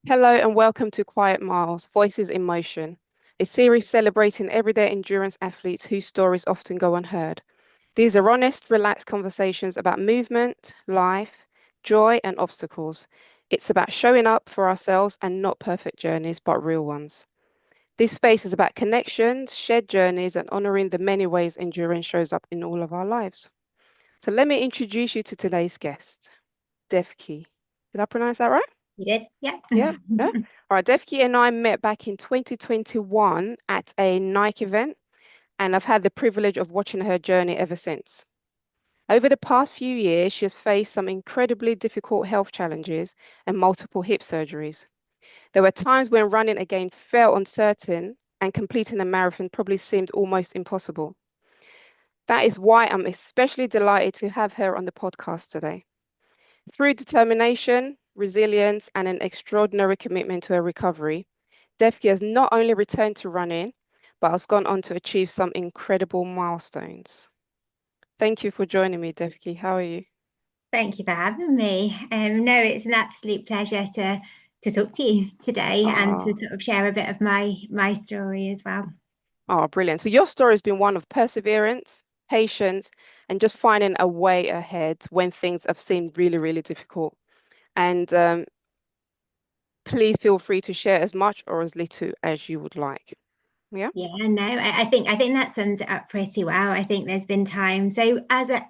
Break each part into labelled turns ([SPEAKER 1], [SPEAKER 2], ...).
[SPEAKER 1] Hello and welcome to Quiet Miles, Voices in Motion, a series celebrating everyday endurance athletes whose stories often go unheard. These are honest, relaxed conversations about movement, life, joy, and obstacles. It's about showing up for ourselves and not perfect journeys, but real ones. This space is about connections, shared journeys, and honoring the many ways endurance shows up in all of our lives. So let me introduce you to today's guest, Devkee. Did I pronounce that right?
[SPEAKER 2] You did? Yeah.
[SPEAKER 1] Yeah, yeah. All right, Devkey and I met back in 2021 at a Nike event, and I've had the privilege of watching her journey ever since. Over the past few years, she has faced some incredibly difficult health challenges and multiple hip surgeries. There were times when running again felt uncertain and completing a marathon probably seemed almost impossible. That is why I'm especially delighted to have her on the podcast today. Through determination, resilience, and an extraordinary commitment to her recovery, Devkee has not only returned to running, but has gone on to achieve some incredible milestones. Thank you for joining me, Devkee. How are you?
[SPEAKER 2] Thank you for having me. No, it's an absolute pleasure to talk to you today and to
[SPEAKER 1] Oh,
[SPEAKER 2] sort of share a bit of my story as well.
[SPEAKER 1] oh, brilliant. So your story has been one of perseverance, patience, and just finding a way ahead when things have seemed really, really difficult. And please feel free to share as much or as little as you would like. Yeah.
[SPEAKER 2] Yeah, no, I think that sums it up pretty well. I think there's been times. So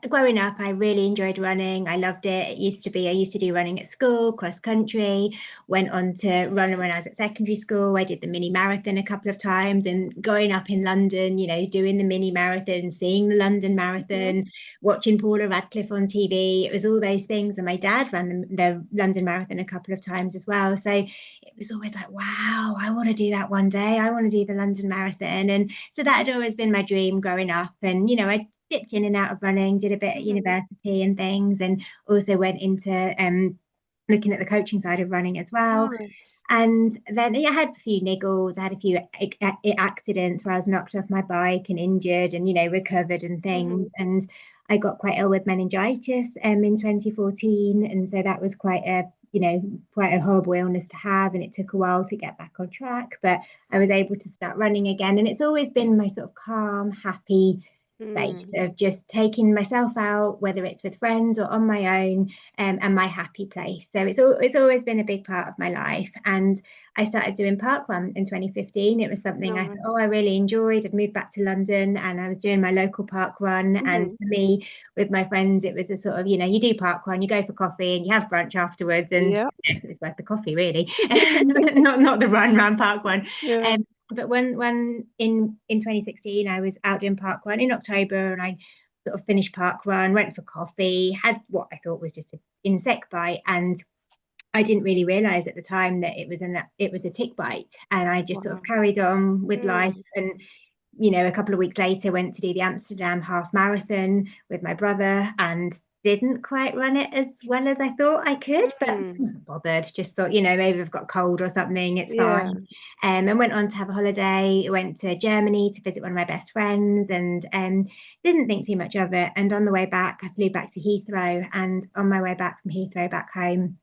[SPEAKER 2] growing up, I really enjoyed running. I loved it. I used to do running at school, cross country, went on to run when I was at secondary school. I did the mini marathon a couple of times, and growing up in London, doing the mini marathon, seeing the London
[SPEAKER 1] Mhm.
[SPEAKER 2] Marathon, watching Paula Radcliffe on TV. It was all those things. And my dad ran the London Marathon a couple of times as well. So it was always like, wow, I want to do that one day. I want to do the London Marathon. And so that had always been my dream growing up. And, I dipped in and out of running, did a bit at
[SPEAKER 1] Mhm.
[SPEAKER 2] university and things, and also went into looking at the coaching side of running as well.
[SPEAKER 1] Nice.
[SPEAKER 2] And then yeah, I had a few niggles. I had a few accidents where I was knocked off my bike and injured and, recovered and
[SPEAKER 1] Mhm.
[SPEAKER 2] things. And I got quite ill with meningitis in 2014. And so that was quite a horrible illness to have. And it took a while to get back on track. But I was able to start running again. And it's always been my sort of calm, happy space
[SPEAKER 1] Mm.
[SPEAKER 2] of just taking myself out, whether it's with friends or on my own, and my happy place. So it's always been a big part of my life. And I started doing parkrun in 2015. It was something I thought, oh,
[SPEAKER 1] Nice.
[SPEAKER 2] I really enjoyed. I'd moved back to London and I was doing my local park run. And
[SPEAKER 1] Mhm.
[SPEAKER 2] for me, with my friends, it was a sort of, you do park run, you go for coffee and you have brunch afterwards, and
[SPEAKER 1] Yeah.
[SPEAKER 2] it's worth the coffee, really. Not the run round park run.
[SPEAKER 1] Yeah.
[SPEAKER 2] But when in 2016, I was out doing park run in October, and I sort of finished park run, went for coffee, had what I thought was just an insect bite, and I didn't really realize at the time that it was a tick bite, and I just sort of
[SPEAKER 1] Wow.
[SPEAKER 2] carried on with life.
[SPEAKER 1] Mm.
[SPEAKER 2] And a couple of weeks later, went to do the Amsterdam half marathon with my brother, and didn't quite run it as well as I thought I could, but
[SPEAKER 1] Mm.
[SPEAKER 2] wasn't bothered. Just thought, maybe I've got a cold or something. It's
[SPEAKER 1] Yeah.
[SPEAKER 2] fine. And went on to have a holiday. Went to Germany to visit one of my best friends, and didn't think too much of it. And on the way back, I flew back to Heathrow, and on my way back from Heathrow back home,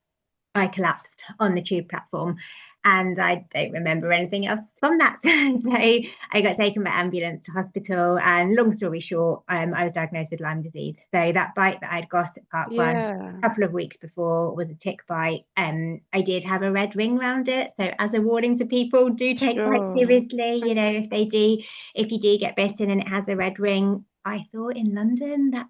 [SPEAKER 2] I collapsed on the tube platform. And I don't remember anything else from that. So I got taken by ambulance to hospital. And long story short, I was diagnosed with Lyme disease. So that bite that I'd got at Park Run
[SPEAKER 1] Yeah.
[SPEAKER 2] a couple of weeks before was a tick bite. I did have a red ring around it. So as a warning to people, do take bites
[SPEAKER 1] Sure.
[SPEAKER 2] seriously.
[SPEAKER 1] Mm.
[SPEAKER 2] If you do get bitten and it has a red ring, I thought in London that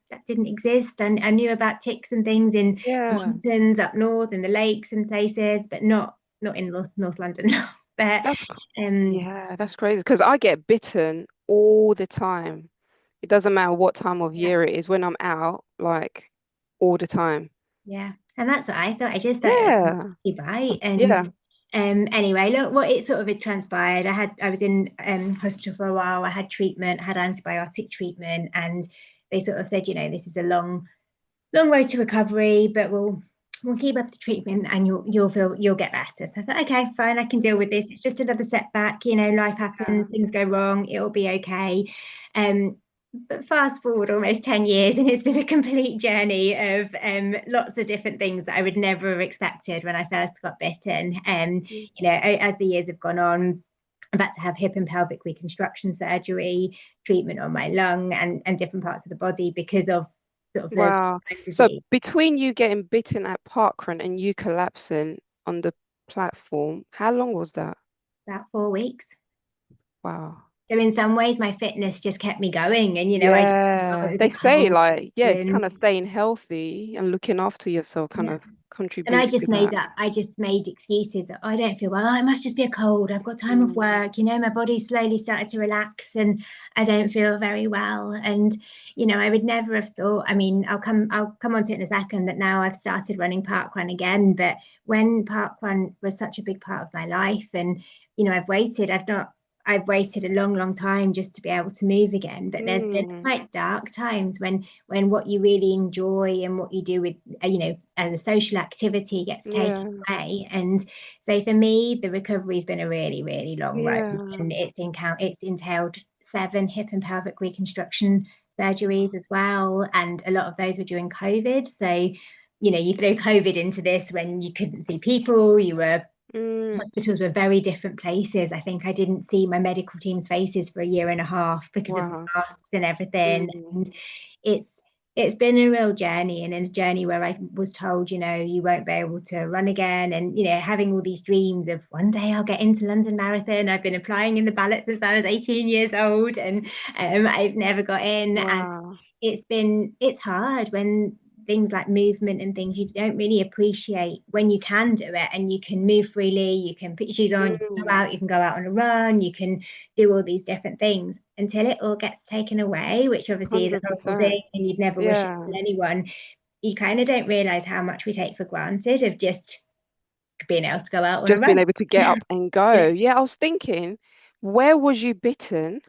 [SPEAKER 2] that didn't exist. And I knew about ticks and things in
[SPEAKER 1] Yeah.
[SPEAKER 2] mountains up north in the lakes and places, but not in North London. But
[SPEAKER 1] That's
[SPEAKER 2] um,
[SPEAKER 1] yeah, that's crazy because I get bitten all the time. It doesn't matter what time of
[SPEAKER 2] yeah,
[SPEAKER 1] year it is when I'm out, like all the time.
[SPEAKER 2] yeah, and that's what I thought. I just thought it was
[SPEAKER 1] Yeah.
[SPEAKER 2] a bite, and
[SPEAKER 1] Yeah.
[SPEAKER 2] anyway, look what it sort of it transpired. I was in hospital for a while. I had treatment, had antibiotic treatment, and they sort of said, this is a long road to recovery, but we'll keep up the treatment and you'll get better. So I thought, okay, fine, I can deal with this. It's just another setback. Life
[SPEAKER 1] Yeah.
[SPEAKER 2] happens, things go wrong, it'll be okay. Um, but fast forward almost 10 years, and it's been a complete journey of lots of different things that I would never have expected when I first got bitten.
[SPEAKER 1] Mm.
[SPEAKER 2] As the years have gone on, I've had to have hip and pelvic reconstruction surgery, treatment on my lung and different parts of the body because of sort of the
[SPEAKER 1] Wow.
[SPEAKER 2] Lyme
[SPEAKER 1] So
[SPEAKER 2] disease.
[SPEAKER 1] between you getting bitten at parkrun and you collapsing on the platform, how long was that?
[SPEAKER 2] About 4 weeks.
[SPEAKER 1] Wow.
[SPEAKER 2] So in some ways, my fitness just kept me going, and I just thought
[SPEAKER 1] Yeah.
[SPEAKER 2] it was
[SPEAKER 1] They
[SPEAKER 2] a
[SPEAKER 1] say
[SPEAKER 2] cold.
[SPEAKER 1] like, yeah,
[SPEAKER 2] And
[SPEAKER 1] kind of staying healthy and looking after yourself kind
[SPEAKER 2] yeah.
[SPEAKER 1] of
[SPEAKER 2] And I
[SPEAKER 1] contributes to
[SPEAKER 2] just made
[SPEAKER 1] that.
[SPEAKER 2] up, I just made excuses. I don't feel well. Oh, it must just be a cold. I've got time off
[SPEAKER 1] Mm,
[SPEAKER 2] work. My body slowly started to relax and I don't feel very well. And, I would never have thought, I mean, I'll come on to it in a second, that now I've started running parkrun again. But when parkrun was such a big part of my life and, I've waited a long, long time just to be able to move again. But there's been
[SPEAKER 1] mm,
[SPEAKER 2] quite dark times when what you really enjoy and what you do with, as a social activity gets taken
[SPEAKER 1] yeah.
[SPEAKER 2] away. And so for me, the recovery's been a really, really long road,
[SPEAKER 1] Yeah.
[SPEAKER 2] and it's entailed 7 hip and pelvic reconstruction surgeries as well, and a lot of those were during COVID. So you throw COVID into this when you couldn't see people, you were
[SPEAKER 1] Mm,
[SPEAKER 2] hospitals were very different places. I think I didn't see my medical team's faces for a year and a half because of the
[SPEAKER 1] wow.
[SPEAKER 2] masks and everything.
[SPEAKER 1] Mm,
[SPEAKER 2] And it's it's been a real journey, and a journey where I was told, you won't be able to run again. And having all these dreams of one day I'll get into London Marathon. I've been applying in the ballot since I was 18 years old, and I've never got in. And
[SPEAKER 1] wow.
[SPEAKER 2] it's hard when things like movement and things, you don't really appreciate when you can do it and you can move freely, you can put your shoes on, you can go
[SPEAKER 1] Mm,
[SPEAKER 2] out, you can go out on a run, you can do all these different things until it all gets taken away, which obviously is a horrible
[SPEAKER 1] 100%.
[SPEAKER 2] thing and you'd never wish it
[SPEAKER 1] Yeah.
[SPEAKER 2] on anyone. You kind of don't realize how much we take for granted of just being able to go out on a
[SPEAKER 1] Just being
[SPEAKER 2] run.
[SPEAKER 1] able to get up and
[SPEAKER 2] Yeah.
[SPEAKER 1] go. Yeah, I was thinking, where was you bitten?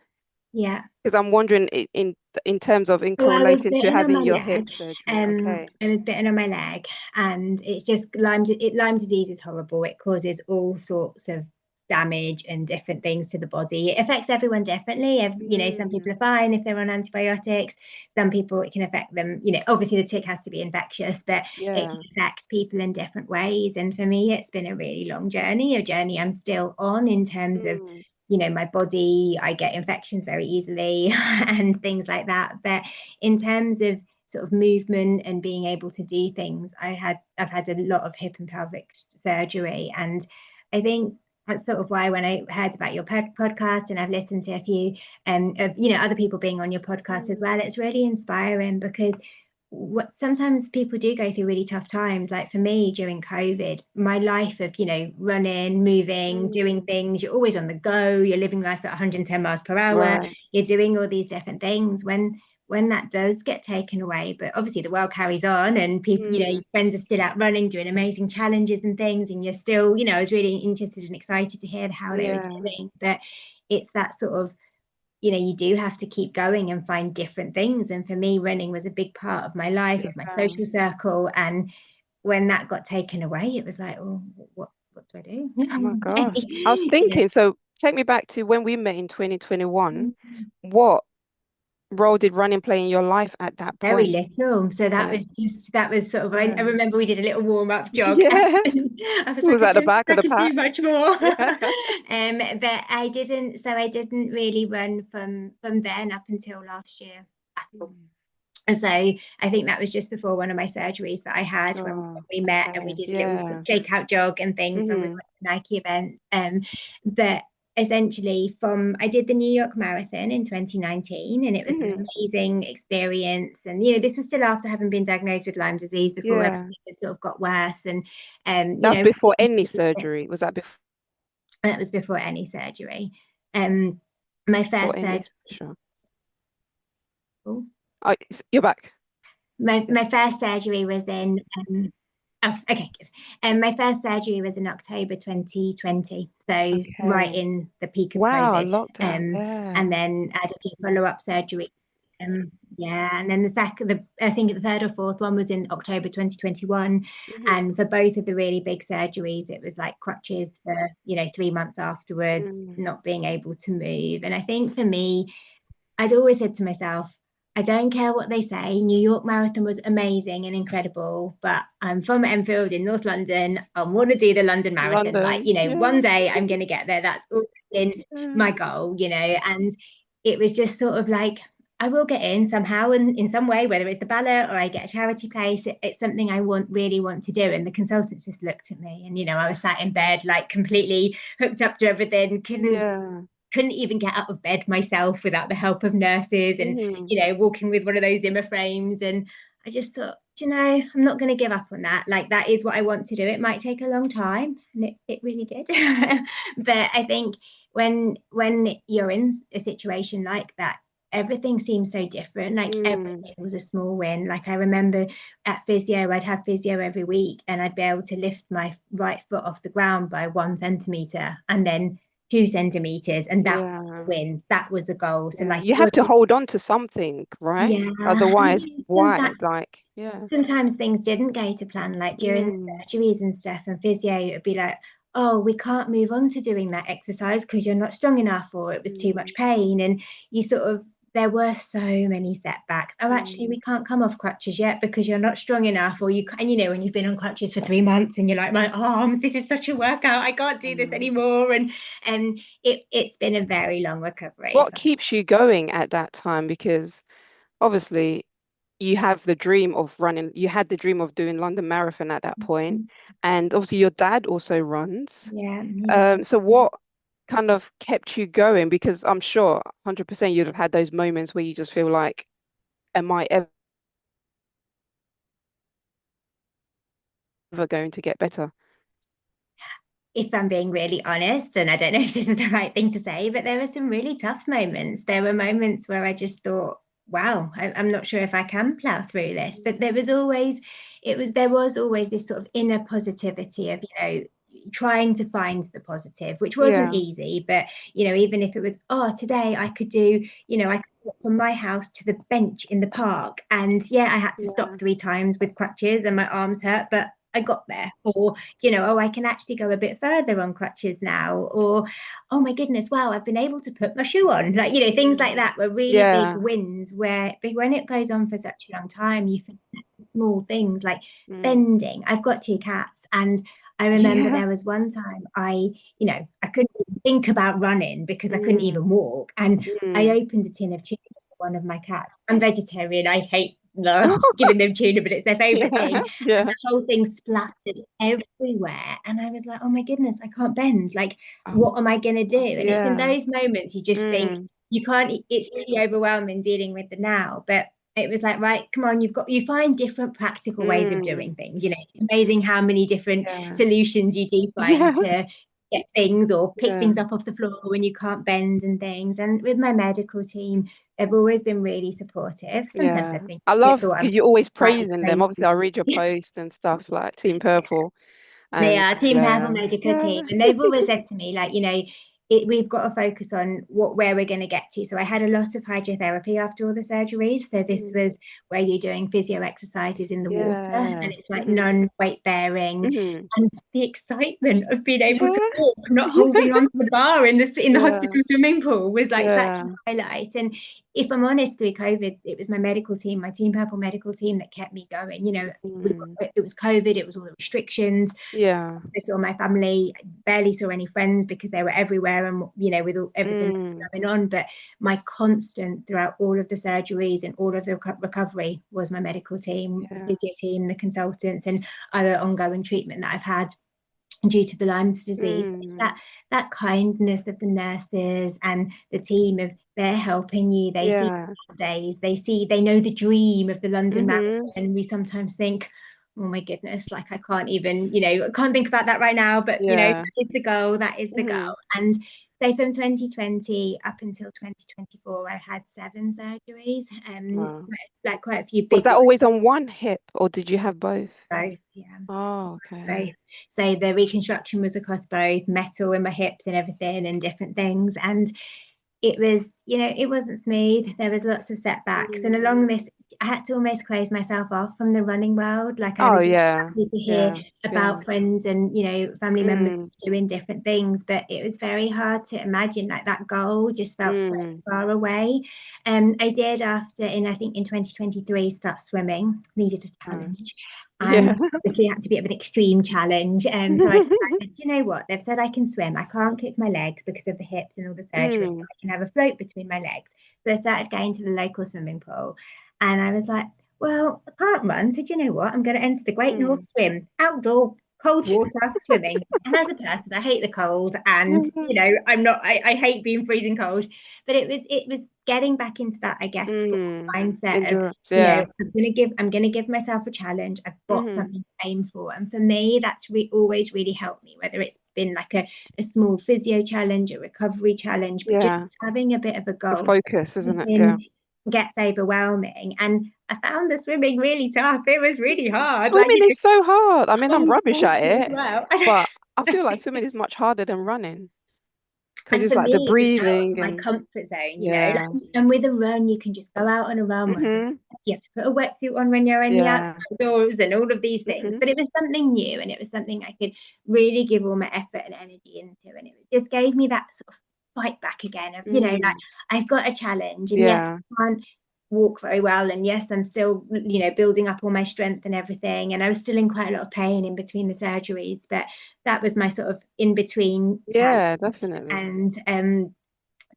[SPEAKER 2] Yeah.
[SPEAKER 1] Because I'm wondering in terms of in
[SPEAKER 2] So I was
[SPEAKER 1] correlation to
[SPEAKER 2] bitten on
[SPEAKER 1] having
[SPEAKER 2] my
[SPEAKER 1] your hip
[SPEAKER 2] leg.
[SPEAKER 1] surgery. Okay.
[SPEAKER 2] I was bitten on my leg, and it's just Lyme disease is horrible. It causes all sorts of damage and different things to the body. It affects everyone differently. Some
[SPEAKER 1] Mm,
[SPEAKER 2] people are fine if they're on antibiotics. Some people it can affect them. Obviously the tick has to be infectious, but it can
[SPEAKER 1] yeah.
[SPEAKER 2] affect people in different ways. And for me, it's been a really long journey, a journey I'm still on in terms of
[SPEAKER 1] Mm,
[SPEAKER 2] my body, I get infections very easily and things like that. But in terms of sort of movement and being able to do things, I've had a lot of hip and pelvic surgery. And I think that's sort of why when I heard about your podcast and I've listened to a few of other people being on your podcast as
[SPEAKER 1] mm,
[SPEAKER 2] well, it's really inspiring because sometimes people do go through really tough times. Like for me during COVID, my life of, running, moving, doing
[SPEAKER 1] mm.
[SPEAKER 2] things, you're always on the go, you're living life at 110 miles per hour,
[SPEAKER 1] Right.
[SPEAKER 2] you're doing all these different things. When that does get taken away, but obviously the world carries on and people,
[SPEAKER 1] Mm,
[SPEAKER 2] your friends are still out running, doing amazing challenges and things, and you're still, I was really interested and excited to hear how they were
[SPEAKER 1] yeah.
[SPEAKER 2] doing. But it's that sort of you do have to keep going and find different things. And for me, running was a big part of my life, of my
[SPEAKER 1] Yeah.
[SPEAKER 2] social circle. And when that got taken away, it was like, oh, what do I do?
[SPEAKER 1] Oh my gosh. I was
[SPEAKER 2] Yeah.
[SPEAKER 1] thinking, so take me back to when we met in 2021. What role did running play in your life at that
[SPEAKER 2] Very
[SPEAKER 1] point?
[SPEAKER 2] little. So
[SPEAKER 1] Okay.
[SPEAKER 2] that was sort of, I
[SPEAKER 1] Yeah.
[SPEAKER 2] remember we did a little warm up jog.
[SPEAKER 1] Yeah.
[SPEAKER 2] I was
[SPEAKER 1] It was
[SPEAKER 2] like, I
[SPEAKER 1] at the
[SPEAKER 2] don't think
[SPEAKER 1] back of
[SPEAKER 2] I
[SPEAKER 1] the
[SPEAKER 2] can do
[SPEAKER 1] pack.
[SPEAKER 2] much more.
[SPEAKER 1] Yeah.
[SPEAKER 2] But I didn't really run from then up until last year at all.
[SPEAKER 1] Mm.
[SPEAKER 2] And so I think that was just before one of my surgeries that I had when
[SPEAKER 1] Oh,
[SPEAKER 2] we met and we
[SPEAKER 1] okay.
[SPEAKER 2] did a little sort
[SPEAKER 1] Yeah.
[SPEAKER 2] of shakeout jog and things when we
[SPEAKER 1] Hmm.
[SPEAKER 2] went to the Nike event. But essentially I did the New York Marathon in 2019 and it was an
[SPEAKER 1] Hmm.
[SPEAKER 2] amazing experience. And, this was still after having been diagnosed with Lyme disease before everything
[SPEAKER 1] Yeah.
[SPEAKER 2] had sort of got worse. And,
[SPEAKER 1] That was before any surgery. Was that
[SPEAKER 2] that was before any surgery. Um, my
[SPEAKER 1] before
[SPEAKER 2] first
[SPEAKER 1] any?
[SPEAKER 2] surgery.
[SPEAKER 1] Sure. Oh, you're back.
[SPEAKER 2] My first surgery was in oh, okay, good. My first surgery was in October 2020, so right
[SPEAKER 1] Okay.
[SPEAKER 2] in the peak of
[SPEAKER 1] Wow,
[SPEAKER 2] COVID.
[SPEAKER 1] lockdown. Yeah.
[SPEAKER 2] And then I had a few follow-up surgeries. Yeah, and then I think the third or fourth one was in October 2021.
[SPEAKER 1] Hmm.
[SPEAKER 2] And for both of the really big surgeries, it was like crutches for, 3 months afterwards,
[SPEAKER 1] Mm.
[SPEAKER 2] not being able to move. And I think for me, I'd always said to myself, I don't care what they say. New York Marathon was amazing and incredible, but I'm from Enfield in North London. I want to do the London Marathon. Like,
[SPEAKER 1] London.
[SPEAKER 2] one
[SPEAKER 1] Yeah.
[SPEAKER 2] day I'm going to get there. That's always been
[SPEAKER 1] Yeah.
[SPEAKER 2] my goal, and it was just sort of like, I will get in somehow and in some way, whether it's the ballot or I get a charity place, it's something I really want to do. And the consultants just looked at me and, I was sat in bed, like completely hooked up to everything,
[SPEAKER 1] Yeah.
[SPEAKER 2] couldn't even get out of bed myself without the help of nurses and
[SPEAKER 1] Mhm.
[SPEAKER 2] walking with one of those Zimmer frames. And I just thought, I'm not going to give up on that. Like, that is what I want to do. It might take a long time, and it really did. But I think when you're in a situation like that, everything seems so different. Like,
[SPEAKER 1] Mm.
[SPEAKER 2] everything was a small win. Like, I remember at physio, I'd have physio every week and I'd be able to lift my right foot off the ground by 1 centimeter, and then 2 centimeters, and that was a
[SPEAKER 1] Yeah.
[SPEAKER 2] win. That was a goal. So,
[SPEAKER 1] Yeah.
[SPEAKER 2] like,
[SPEAKER 1] You
[SPEAKER 2] it
[SPEAKER 1] have to
[SPEAKER 2] wasn't.
[SPEAKER 1] hold on to something, right?
[SPEAKER 2] Yeah, and
[SPEAKER 1] Otherwise, why?
[SPEAKER 2] sometimes,
[SPEAKER 1] Like, yeah.
[SPEAKER 2] things didn't go to plan. Like, during
[SPEAKER 1] Mm.
[SPEAKER 2] the surgeries and stuff and physio, it would be like, oh, we can't move on to doing that exercise because you're not strong enough, or it was too much
[SPEAKER 1] Mm.
[SPEAKER 2] pain. And you sort of, there were so many setbacks. Oh, actually, we
[SPEAKER 1] Mm.
[SPEAKER 2] can't come off crutches yet because you're not strong enough. Or and when you've been on crutches for 3 months and you're like, my arms, this is such a workout. I can't do this
[SPEAKER 1] Mm.
[SPEAKER 2] anymore. And it's been a very long recovery.
[SPEAKER 1] What keeps you going at that time? Because obviously you have the dream of running, you had the dream of doing London Marathon at that point, and obviously your dad also runs.
[SPEAKER 2] Yeah, he's
[SPEAKER 1] So what kind of kept you going? Because I'm sure 100% you'd have had those moments where you just feel like, am I ever going to get better?
[SPEAKER 2] if I'm being really honest, and I don't know if this is the right thing to say, but there were some really tough moments. There were moments where I just thought, wow, I'm not sure if I can plow through this. But there was always this sort of inner positivity of, trying to find the positive, which wasn't
[SPEAKER 1] Yeah,
[SPEAKER 2] easy. But, even if it was, oh, today I could do, I could walk from my house to the bench in the park. And yeah, I had to stop
[SPEAKER 1] yeah.
[SPEAKER 2] 3 times with crutches and my arms hurt, but I got there. Or, oh, I can actually go a bit further on crutches now. Or, oh my goodness, wow, I've been able to put my shoe on. Like, things like
[SPEAKER 1] Mm.
[SPEAKER 2] that were really big
[SPEAKER 1] Yeah.
[SPEAKER 2] wins where, but when it goes on for such a long time, you forget small things like
[SPEAKER 1] Mm.
[SPEAKER 2] bending. I've got two cats, and I remember
[SPEAKER 1] Yeah.
[SPEAKER 2] there was one time I couldn't even think about running because I couldn't
[SPEAKER 1] Mm.
[SPEAKER 2] even walk. And I
[SPEAKER 1] Mm.
[SPEAKER 2] opened a tin of tuna for one of my cats. I'm vegetarian. I hate giving them tuna, but it's their favorite
[SPEAKER 1] Yeah.
[SPEAKER 2] thing. And
[SPEAKER 1] Yeah.
[SPEAKER 2] the whole thing splattered everywhere. And I was like, oh my goodness, I can't bend. Like,
[SPEAKER 1] Oh,
[SPEAKER 2] what am I going to do? And it's in
[SPEAKER 1] yeah.
[SPEAKER 2] those moments you just think
[SPEAKER 1] Mm.
[SPEAKER 2] you can't, it's really overwhelming dealing with the now. But it was like, right, come on, you find different practical ways of
[SPEAKER 1] Mm.
[SPEAKER 2] doing things. It's amazing how many different
[SPEAKER 1] Yeah.
[SPEAKER 2] solutions you do
[SPEAKER 1] Yeah.
[SPEAKER 2] find to get things or pick
[SPEAKER 1] Yeah.
[SPEAKER 2] things up off the floor when you can't bend and things. And with my medical team, they've always been really supportive. Sometimes I
[SPEAKER 1] Yeah.
[SPEAKER 2] think
[SPEAKER 1] I
[SPEAKER 2] they
[SPEAKER 1] love
[SPEAKER 2] thought
[SPEAKER 1] because
[SPEAKER 2] I'm
[SPEAKER 1] you're always
[SPEAKER 2] slightly
[SPEAKER 1] praising them.
[SPEAKER 2] crazy.
[SPEAKER 1] Obviously, I read your posts and stuff like Team Purple,
[SPEAKER 2] They
[SPEAKER 1] and
[SPEAKER 2] are Team Purple
[SPEAKER 1] yeah,
[SPEAKER 2] Medical Team,
[SPEAKER 1] yeah,
[SPEAKER 2] and they've always said to me, like, we've got to focus on where we're going to get to. So I had a lot of hydrotherapy after all the surgeries. So this
[SPEAKER 1] mm,
[SPEAKER 2] was where you're doing physio exercises in the water, and
[SPEAKER 1] yeah,
[SPEAKER 2] it's like
[SPEAKER 1] hmm
[SPEAKER 2] non-weight bearing,
[SPEAKER 1] hmm
[SPEAKER 2] and the excitement of being able to
[SPEAKER 1] yeah,
[SPEAKER 2] walk, not holding
[SPEAKER 1] yeah,
[SPEAKER 2] on to the bar in the
[SPEAKER 1] yeah,
[SPEAKER 2] hospital swimming pool was like such a
[SPEAKER 1] yeah,
[SPEAKER 2] highlight. And if I'm honest, through COVID, it was my medical team, my Team Purple medical team that kept me going.
[SPEAKER 1] mm,
[SPEAKER 2] It was COVID, it was all the restrictions.
[SPEAKER 1] yeah,
[SPEAKER 2] I saw my family, barely saw any friends because they were everywhere and, with everything that was
[SPEAKER 1] mm,
[SPEAKER 2] going on. But my constant throughout all of the surgeries and all of the recovery was my medical team, the
[SPEAKER 1] yeah,
[SPEAKER 2] physio team, the consultants, and other ongoing treatment that I've had due to the Lyme's disease. It's
[SPEAKER 1] mm,
[SPEAKER 2] that kindness of the nurses and the team of they're helping you. They see
[SPEAKER 1] yeah,
[SPEAKER 2] days. They know the dream of the London
[SPEAKER 1] hmm
[SPEAKER 2] Marathon. We sometimes think, oh my goodness, like I can't even, I can't think about that right now. But
[SPEAKER 1] yeah,
[SPEAKER 2] that is the goal. That is the goal.
[SPEAKER 1] hmm
[SPEAKER 2] And so from 2020 up until 2024, I had 7 surgeries.
[SPEAKER 1] wow.
[SPEAKER 2] Like quite a few
[SPEAKER 1] Was
[SPEAKER 2] big
[SPEAKER 1] that
[SPEAKER 2] ones.
[SPEAKER 1] always on one hip, or did you have both?
[SPEAKER 2] Both, yeah.
[SPEAKER 1] Oh,
[SPEAKER 2] So,
[SPEAKER 1] okay.
[SPEAKER 2] so the reconstruction was across both metal in my hips and everything and different things. And it was, it wasn't smooth. There was lots of setbacks. And
[SPEAKER 1] Mm,
[SPEAKER 2] along this, I had to almost close myself off from the running world. Like I
[SPEAKER 1] Oh
[SPEAKER 2] was really
[SPEAKER 1] yeah.
[SPEAKER 2] happy to hear
[SPEAKER 1] Yeah. Yeah.
[SPEAKER 2] about friends and family members
[SPEAKER 1] Mm.
[SPEAKER 2] doing different things, but it was very hard to imagine like that goal just felt so
[SPEAKER 1] Mm.
[SPEAKER 2] far away. I did after in I think in 2023 start swimming, needed a
[SPEAKER 1] Nice.
[SPEAKER 2] challenge.
[SPEAKER 1] Yeah.
[SPEAKER 2] And obviously it had to be a bit of an extreme challenge. So I decided, you know what? They've said I can swim. I can't kick my legs because of the hips and all the surgery.
[SPEAKER 1] Mm.
[SPEAKER 2] I can have a float between my legs. So I started going to the local swimming pool. And I was like, well, I can't run. So do you know what? I'm going to enter the Great North
[SPEAKER 1] Mm.
[SPEAKER 2] Swim, outdoor cold water swimming. And as a person, I hate the cold, and I'm not. I hate being freezing cold. But it was getting back into that, I guess, sort
[SPEAKER 1] Mm.
[SPEAKER 2] of mindset of
[SPEAKER 1] Endurance. Yeah.
[SPEAKER 2] I'm gonna give myself a challenge. I've got
[SPEAKER 1] Hmm.
[SPEAKER 2] something to aim for, and for me, that's always really helped me. Whether it's been like a small physio challenge, a recovery challenge, but just
[SPEAKER 1] Yeah.
[SPEAKER 2] having a bit of a
[SPEAKER 1] The
[SPEAKER 2] goal.
[SPEAKER 1] focus, isn't it? Yeah.
[SPEAKER 2] Something gets overwhelming, and I found the swimming really tough. It was really hard, like
[SPEAKER 1] Swimming is so hard. I mean, I'm
[SPEAKER 2] cold
[SPEAKER 1] rubbish
[SPEAKER 2] water
[SPEAKER 1] at
[SPEAKER 2] as
[SPEAKER 1] it,
[SPEAKER 2] well.
[SPEAKER 1] but I feel like swimming is much harder than running because
[SPEAKER 2] And
[SPEAKER 1] it's
[SPEAKER 2] for
[SPEAKER 1] like the
[SPEAKER 2] me, it was out of
[SPEAKER 1] breathing
[SPEAKER 2] my
[SPEAKER 1] and
[SPEAKER 2] comfort zone,
[SPEAKER 1] yeah.
[SPEAKER 2] Like, and with a run, you can just go out on a run, whereas
[SPEAKER 1] Hmm.
[SPEAKER 2] you have to put a wetsuit on when you're in the
[SPEAKER 1] Yeah.
[SPEAKER 2] outdoors and all of these things.
[SPEAKER 1] Hmm.
[SPEAKER 2] But it was something new, and it was something I could really give all my effort and energy into, and it just gave me that sort of fight back again of, like
[SPEAKER 1] Mm.
[SPEAKER 2] I've got a challenge, and yes,
[SPEAKER 1] Yeah.
[SPEAKER 2] I can't walk very well, and yes, I'm still, building up all my strength and everything, and I was still in quite a lot of pain in between the surgeries, but that was my sort of in between challenge.
[SPEAKER 1] Yeah, definitely.
[SPEAKER 2] And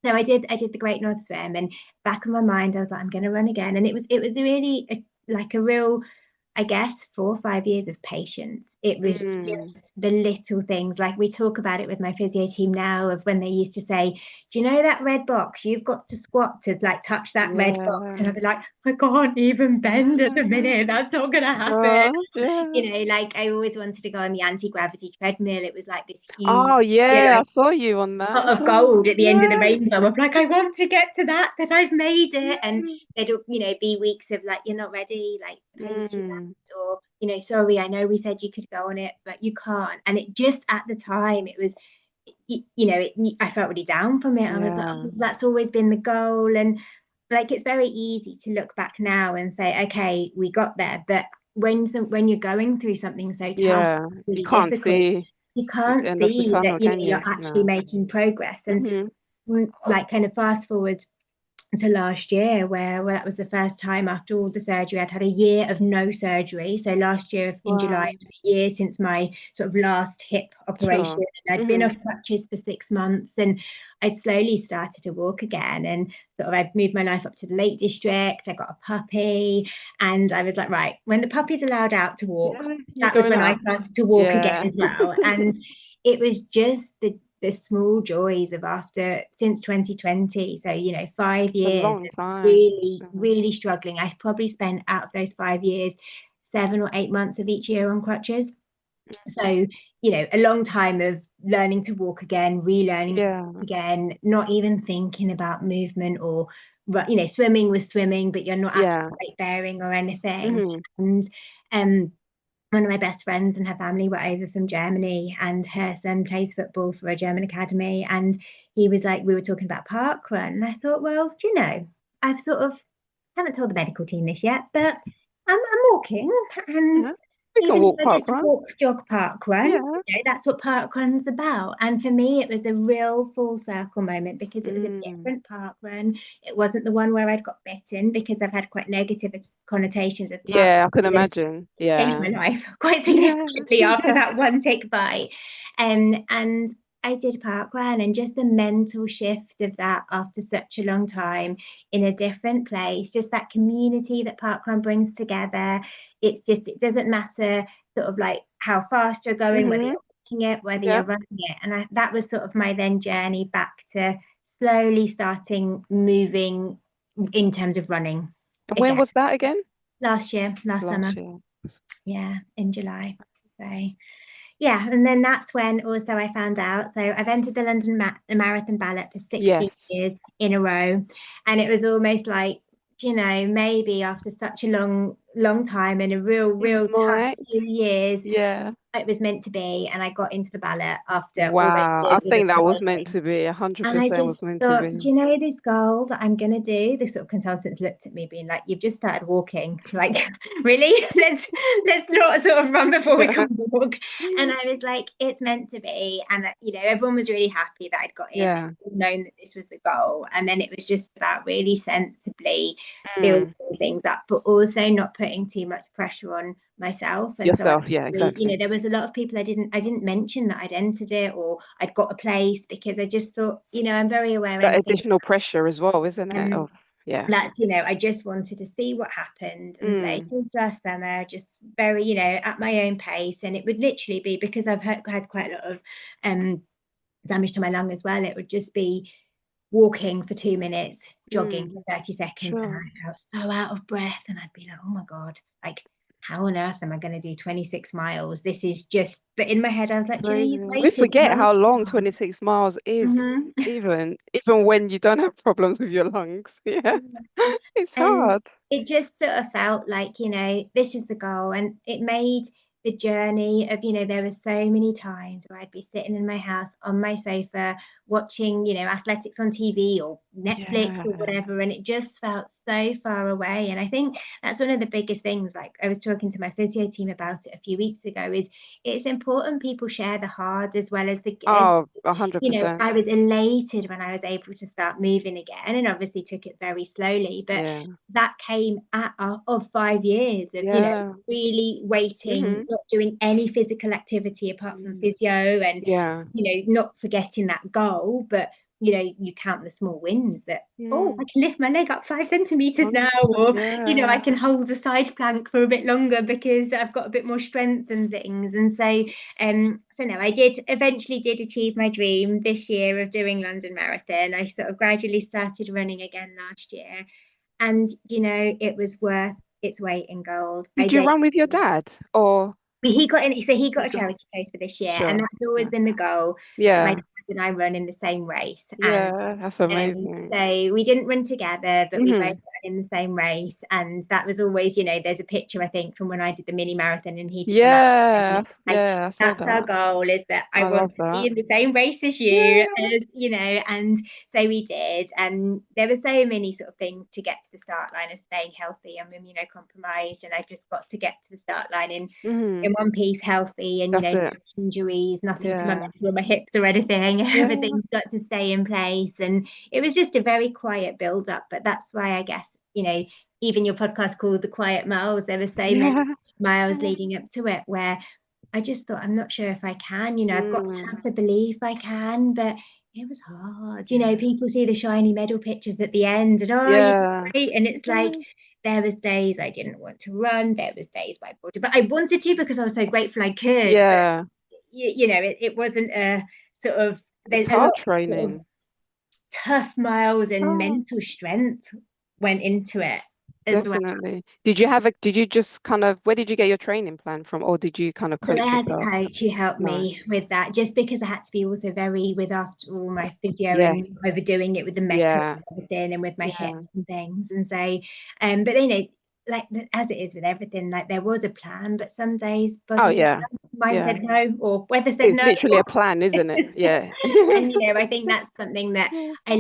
[SPEAKER 2] so I did the Great North Swim, and back in my mind I was like, I'm going to run again, and it was really like a real, I guess, 4 or 5 years of patience. It was
[SPEAKER 1] Mm.
[SPEAKER 2] just the little things. Like we talk about it with my physio team now of when they used to say, do you know that red box? You've got to squat to like touch that red box.
[SPEAKER 1] Yeah.
[SPEAKER 2] And I'd be like, I can't even bend at the minute. That's not gonna happen.
[SPEAKER 1] Yeah.
[SPEAKER 2] Like I always wanted to go on the anti-gravity treadmill. It was like this huge,
[SPEAKER 1] Oh yeah, I
[SPEAKER 2] like
[SPEAKER 1] saw you on that
[SPEAKER 2] pot
[SPEAKER 1] as
[SPEAKER 2] of
[SPEAKER 1] well.
[SPEAKER 2] gold at the end of the
[SPEAKER 1] Yeah.
[SPEAKER 2] rainbow of like, I want to get to that, that I've made it. And
[SPEAKER 1] Yeah.
[SPEAKER 2] there'd, be weeks of like, you're not ready, like the pain's too
[SPEAKER 1] Mm.
[SPEAKER 2] bad, or, sorry, I know we said you could go on it, but you can't. And it just at the time, it was, I felt really down from it. I was like,
[SPEAKER 1] Yeah.
[SPEAKER 2] oh, that's always been the goal. And like, it's very easy to look back now and say, okay, we got there. But when you're going through something so tough,
[SPEAKER 1] Yeah. You
[SPEAKER 2] really
[SPEAKER 1] can't
[SPEAKER 2] difficult,
[SPEAKER 1] see
[SPEAKER 2] you
[SPEAKER 1] the
[SPEAKER 2] can't
[SPEAKER 1] end of the
[SPEAKER 2] see that
[SPEAKER 1] tunnel, can
[SPEAKER 2] you're
[SPEAKER 1] you?
[SPEAKER 2] actually
[SPEAKER 1] No.
[SPEAKER 2] making progress. And
[SPEAKER 1] Hmm.
[SPEAKER 2] like kind of fast forward to last year where that was the first time after all the surgery I'd had a year of no surgery. So last year in July
[SPEAKER 1] Wow.
[SPEAKER 2] it was a year since my sort of last hip operation,
[SPEAKER 1] Sure.
[SPEAKER 2] and I'd been
[SPEAKER 1] Hmm.
[SPEAKER 2] off crutches for 6 months, and I'd slowly started to walk again, and sort of I've moved my life up to the Lake District. I got a puppy, and I was like, right, when the puppy's allowed out to walk,
[SPEAKER 1] Yeah, you're
[SPEAKER 2] that was
[SPEAKER 1] going
[SPEAKER 2] when I
[SPEAKER 1] out.
[SPEAKER 2] started to walk again
[SPEAKER 1] Yeah.
[SPEAKER 2] as well. And it was just the small joys of after since 2020. So, 5 years
[SPEAKER 1] A long
[SPEAKER 2] of
[SPEAKER 1] time.
[SPEAKER 2] really,
[SPEAKER 1] Yeah.
[SPEAKER 2] really struggling. I probably spent out of those 5 years 7 or 8 months of each year on crutches. So, a long time of learning to walk again, relearning to
[SPEAKER 1] Yeah.
[SPEAKER 2] walk again, not even thinking about movement or, swimming was swimming, but you're not actually
[SPEAKER 1] Yeah.
[SPEAKER 2] weight bearing or anything.
[SPEAKER 1] Hmm.
[SPEAKER 2] And um, one of my best friends and her family were over from Germany, and her son plays football for a German academy. And he was like, we were talking about parkrun. And I thought, well, I've sort of haven't told the medical team this yet, but I'm walking. And
[SPEAKER 1] Yeah. We can
[SPEAKER 2] even if
[SPEAKER 1] walk
[SPEAKER 2] I
[SPEAKER 1] park
[SPEAKER 2] just
[SPEAKER 1] run.
[SPEAKER 2] walk, jog, park run,
[SPEAKER 1] Yeah.
[SPEAKER 2] that's what park run's about. And for me, it was a real full circle moment because it was a
[SPEAKER 1] Mm.
[SPEAKER 2] different park run. It wasn't the one where I'd got bitten, because I've had quite negative connotations of park
[SPEAKER 1] Yeah, I can
[SPEAKER 2] run.
[SPEAKER 1] imagine.
[SPEAKER 2] Changed
[SPEAKER 1] Yeah.
[SPEAKER 2] my life quite
[SPEAKER 1] Yeah.
[SPEAKER 2] significantly after
[SPEAKER 1] Yeah.
[SPEAKER 2] that one tick bite. And I did parkrun, and just the mental shift of that after such a long time in a different place, just that community that parkrun brings together. It doesn't matter sort of like how fast you're going, whether
[SPEAKER 1] Hmm.
[SPEAKER 2] you're walking it, whether
[SPEAKER 1] Yeah.
[SPEAKER 2] you're running it. And that was sort of my then journey back to slowly starting moving in terms of running
[SPEAKER 1] And when
[SPEAKER 2] again.
[SPEAKER 1] was that again?
[SPEAKER 2] Last year, last summer.
[SPEAKER 1] Last year.
[SPEAKER 2] Yeah, in July. So yeah, and then that's when also I found out. So I've entered the London Marathon ballot for 16
[SPEAKER 1] Yes.
[SPEAKER 2] years in a row, and it was almost like, maybe after such a long long time and a real tough
[SPEAKER 1] Right.
[SPEAKER 2] few years.
[SPEAKER 1] Yeah.
[SPEAKER 2] It was meant to be, and I got into the ballot after all those
[SPEAKER 1] Wow. I
[SPEAKER 2] years of
[SPEAKER 1] think that was meant
[SPEAKER 2] avoiding.
[SPEAKER 1] to be. A hundred
[SPEAKER 2] And I
[SPEAKER 1] percent
[SPEAKER 2] just
[SPEAKER 1] was meant to
[SPEAKER 2] thought, do
[SPEAKER 1] be.
[SPEAKER 2] you know this goal that I'm gonna do? The sort of consultants looked at me being like, you've just started walking. Like, really? Let's not sort of run before we can walk. And I was like, it's meant to be. And everyone was really happy that I'd got in.
[SPEAKER 1] Yeah.
[SPEAKER 2] They'd known that this was the goal. And then it was just about really sensibly building
[SPEAKER 1] Mm.
[SPEAKER 2] things up, but also not putting too much pressure on myself. And so I
[SPEAKER 1] Yourself. Yeah, exactly.
[SPEAKER 2] there was a lot of people I didn't mention that I'd entered it or I'd got a place because I just thought, I'm very aware
[SPEAKER 1] That
[SPEAKER 2] anything
[SPEAKER 1] additional pressure as well, isn't it?
[SPEAKER 2] um
[SPEAKER 1] Oh, yeah.
[SPEAKER 2] that, I just wanted to see what happened and say
[SPEAKER 1] Mm.
[SPEAKER 2] since last summer, just very, at my own pace. And it would literally be because I've had quite a lot of um damage to my lung as well. It would just be walking for 2 minutes, jogging
[SPEAKER 1] Mm.
[SPEAKER 2] for 30 seconds, and
[SPEAKER 1] Sure.
[SPEAKER 2] I felt so out of breath. And I'd be like, oh my God, like, how on earth am I going to do 26 miles? This is just, but in my head, I was like, you've
[SPEAKER 1] Crazy. We
[SPEAKER 2] waited
[SPEAKER 1] forget
[SPEAKER 2] so
[SPEAKER 1] how long
[SPEAKER 2] long.
[SPEAKER 1] 26 miles is,
[SPEAKER 2] Mhm.
[SPEAKER 1] even when you don't have problems with your lungs. Yeah. It's
[SPEAKER 2] And
[SPEAKER 1] hard.
[SPEAKER 2] it just sort of felt like, this is the goal. And it made the journey of, there were so many times where I'd be sitting in my house on my sofa watching, athletics on TV or Netflix or
[SPEAKER 1] Yeah.
[SPEAKER 2] whatever. And it just felt so far away. And I think that's one of the biggest things. Like I was talking to my physio team about it a few weeks ago, is it's important people share the hard as well as
[SPEAKER 1] Oh, 100%.
[SPEAKER 2] I was elated when I was able to start moving again, and obviously took it very slowly. But
[SPEAKER 1] Yeah.
[SPEAKER 2] that came of 5 years of,
[SPEAKER 1] Yeah.
[SPEAKER 2] really waiting,
[SPEAKER 1] Hmm.
[SPEAKER 2] not doing any physical activity apart from
[SPEAKER 1] Mm.
[SPEAKER 2] physio, and
[SPEAKER 1] Yeah.
[SPEAKER 2] not forgetting that goal, but you count the small wins that, oh, I
[SPEAKER 1] Mm.
[SPEAKER 2] can lift my leg up 5 centimeters now,
[SPEAKER 1] 100%.
[SPEAKER 2] or I
[SPEAKER 1] Yeah.
[SPEAKER 2] can hold a side plank for a bit longer because I've got a bit more strength and things. And so no, I did eventually did achieve my dream this year of doing London Marathon. I sort of gradually started running again last year, and it was worth its weight in gold. I
[SPEAKER 1] Did you
[SPEAKER 2] did.
[SPEAKER 1] run with your dad or
[SPEAKER 2] He got in, so he got
[SPEAKER 1] you
[SPEAKER 2] a
[SPEAKER 1] go?
[SPEAKER 2] charity place for this year, and
[SPEAKER 1] Sure.
[SPEAKER 2] that's always
[SPEAKER 1] Yeah.
[SPEAKER 2] been the goal, that my
[SPEAKER 1] Yeah.
[SPEAKER 2] dad and I run in the same race. And
[SPEAKER 1] Yeah. That's amazing.
[SPEAKER 2] so we didn't run together, but we both
[SPEAKER 1] Hmm.
[SPEAKER 2] ran in the same race. And that was always, there's a picture, I think, from when I did the mini marathon and he did the marathon.
[SPEAKER 1] Yeah.
[SPEAKER 2] Like,
[SPEAKER 1] Yeah. I saw
[SPEAKER 2] that's our
[SPEAKER 1] that.
[SPEAKER 2] goal, is that I
[SPEAKER 1] I love
[SPEAKER 2] want to be
[SPEAKER 1] that.
[SPEAKER 2] in the same race as you,
[SPEAKER 1] Yeah.
[SPEAKER 2] as and so we did. And there were so many sort of things to get to the start line of staying healthy. I'm immunocompromised, and I just got to get to the start line in
[SPEAKER 1] Hmm.
[SPEAKER 2] one piece, healthy, and
[SPEAKER 1] That's
[SPEAKER 2] no
[SPEAKER 1] it.
[SPEAKER 2] injuries, nothing to my
[SPEAKER 1] Yeah.
[SPEAKER 2] muscle or my hips or anything.
[SPEAKER 1] Yeah.
[SPEAKER 2] Everything's got to stay in place, and it was just a very quiet build up. But that's why I guess even your podcast called The Quiet Miles, there were so many
[SPEAKER 1] Yeah.
[SPEAKER 2] miles leading up to it where I just thought, I'm not sure if I can. I've got to
[SPEAKER 1] Mm.
[SPEAKER 2] have the belief I can, but it was hard.
[SPEAKER 1] Yeah.
[SPEAKER 2] People see the shiny medal pictures at the end, and oh, you did
[SPEAKER 1] Yeah.
[SPEAKER 2] great, and it's like
[SPEAKER 1] Yeah.
[SPEAKER 2] there was days I didn't want to run. There was days I wanted, but I wanted to because I was so grateful I could. But
[SPEAKER 1] Yeah.
[SPEAKER 2] it wasn't a sort of.
[SPEAKER 1] It's
[SPEAKER 2] There's a
[SPEAKER 1] hard
[SPEAKER 2] lot of sort of
[SPEAKER 1] training.
[SPEAKER 2] tough miles and
[SPEAKER 1] Oh,
[SPEAKER 2] mental strength went into it as well.
[SPEAKER 1] definitely. Did you just kind of, where did you get your training plan from, or did you kind of
[SPEAKER 2] So I
[SPEAKER 1] coach
[SPEAKER 2] had a
[SPEAKER 1] yourself?
[SPEAKER 2] coach who helped me
[SPEAKER 1] Nice.
[SPEAKER 2] with that, just because I had to be also very with after all my physio and
[SPEAKER 1] Yes.
[SPEAKER 2] overdoing it with the meta
[SPEAKER 1] Yeah.
[SPEAKER 2] and everything and with my hips
[SPEAKER 1] Yeah.
[SPEAKER 2] and things. And so, but like as it is with everything, like there was a plan, but some days
[SPEAKER 1] Oh,
[SPEAKER 2] body said
[SPEAKER 1] yeah.
[SPEAKER 2] no, mind
[SPEAKER 1] Yeah.
[SPEAKER 2] said no, or weather said
[SPEAKER 1] It's
[SPEAKER 2] no.
[SPEAKER 1] literally a plan, isn't it? Yeah.
[SPEAKER 2] And I think that's something that I've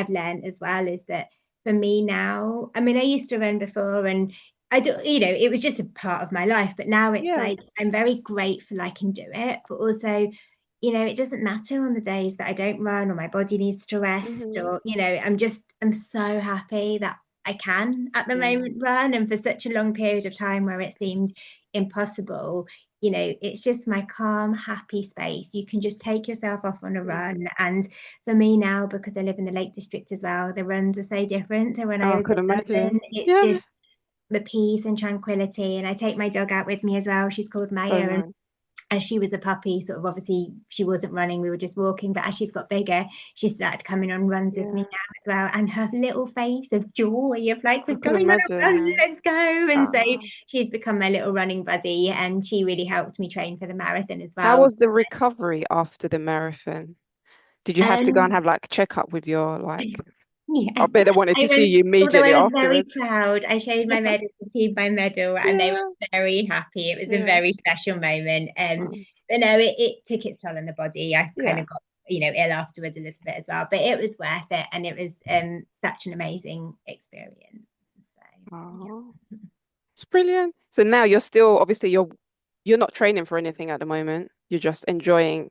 [SPEAKER 2] learned as well, is that for me now, I mean, I used to run before, and I do, it was just a part of my life, but now it's
[SPEAKER 1] Yeah.
[SPEAKER 2] like I'm very grateful I can do it, but also, it doesn't matter on the days that I don't run or my body needs to rest,
[SPEAKER 1] Hmm.
[SPEAKER 2] or I'm so happy that I can at the
[SPEAKER 1] Yeah.
[SPEAKER 2] moment run. And for such a long period of time where it seemed impossible, it's just my calm, happy space. You can just take yourself off on a
[SPEAKER 1] Mm.
[SPEAKER 2] run. And for me now, because I live in the Lake District as well, the runs are so different to when
[SPEAKER 1] Oh,
[SPEAKER 2] I
[SPEAKER 1] I
[SPEAKER 2] was
[SPEAKER 1] could
[SPEAKER 2] in London.
[SPEAKER 1] imagine.
[SPEAKER 2] It's
[SPEAKER 1] Yeah.
[SPEAKER 2] just the peace and tranquility. And I take my dog out with me as well. She's called
[SPEAKER 1] So
[SPEAKER 2] Maya, and
[SPEAKER 1] nice.
[SPEAKER 2] as she was a puppy, sort of obviously she wasn't running, we were just walking, but as she's got bigger, she started coming on runs with me
[SPEAKER 1] Yeah.
[SPEAKER 2] now as well. And her little face of joy of like,
[SPEAKER 1] I
[SPEAKER 2] we're
[SPEAKER 1] could
[SPEAKER 2] going on a run,
[SPEAKER 1] imagine.
[SPEAKER 2] let's go. And so
[SPEAKER 1] Oh.
[SPEAKER 2] she's become my little running buddy, and she really helped me train for the marathon as
[SPEAKER 1] How
[SPEAKER 2] well.
[SPEAKER 1] was the recovery after the marathon? Did you have to go and
[SPEAKER 2] Um,
[SPEAKER 1] have like a checkup with your like?
[SPEAKER 2] Yeah.
[SPEAKER 1] I bet they wanted
[SPEAKER 2] I
[SPEAKER 1] to see
[SPEAKER 2] was,
[SPEAKER 1] you
[SPEAKER 2] although
[SPEAKER 1] immediately
[SPEAKER 2] I was very
[SPEAKER 1] afterwards.
[SPEAKER 2] proud, I showed my medal, the team my medal, and they
[SPEAKER 1] Yeah,
[SPEAKER 2] were very happy. It was a
[SPEAKER 1] yeah.
[SPEAKER 2] very special moment.
[SPEAKER 1] Mm,
[SPEAKER 2] But no, it took its toll on the body. I kind
[SPEAKER 1] yeah.
[SPEAKER 2] of got, ill afterwards a little bit as well, but it was worth it. And it was such an amazing experience. So,
[SPEAKER 1] Oh,
[SPEAKER 2] yeah.
[SPEAKER 1] it's brilliant. So now you're still obviously you're not training for anything at the moment. You're just enjoying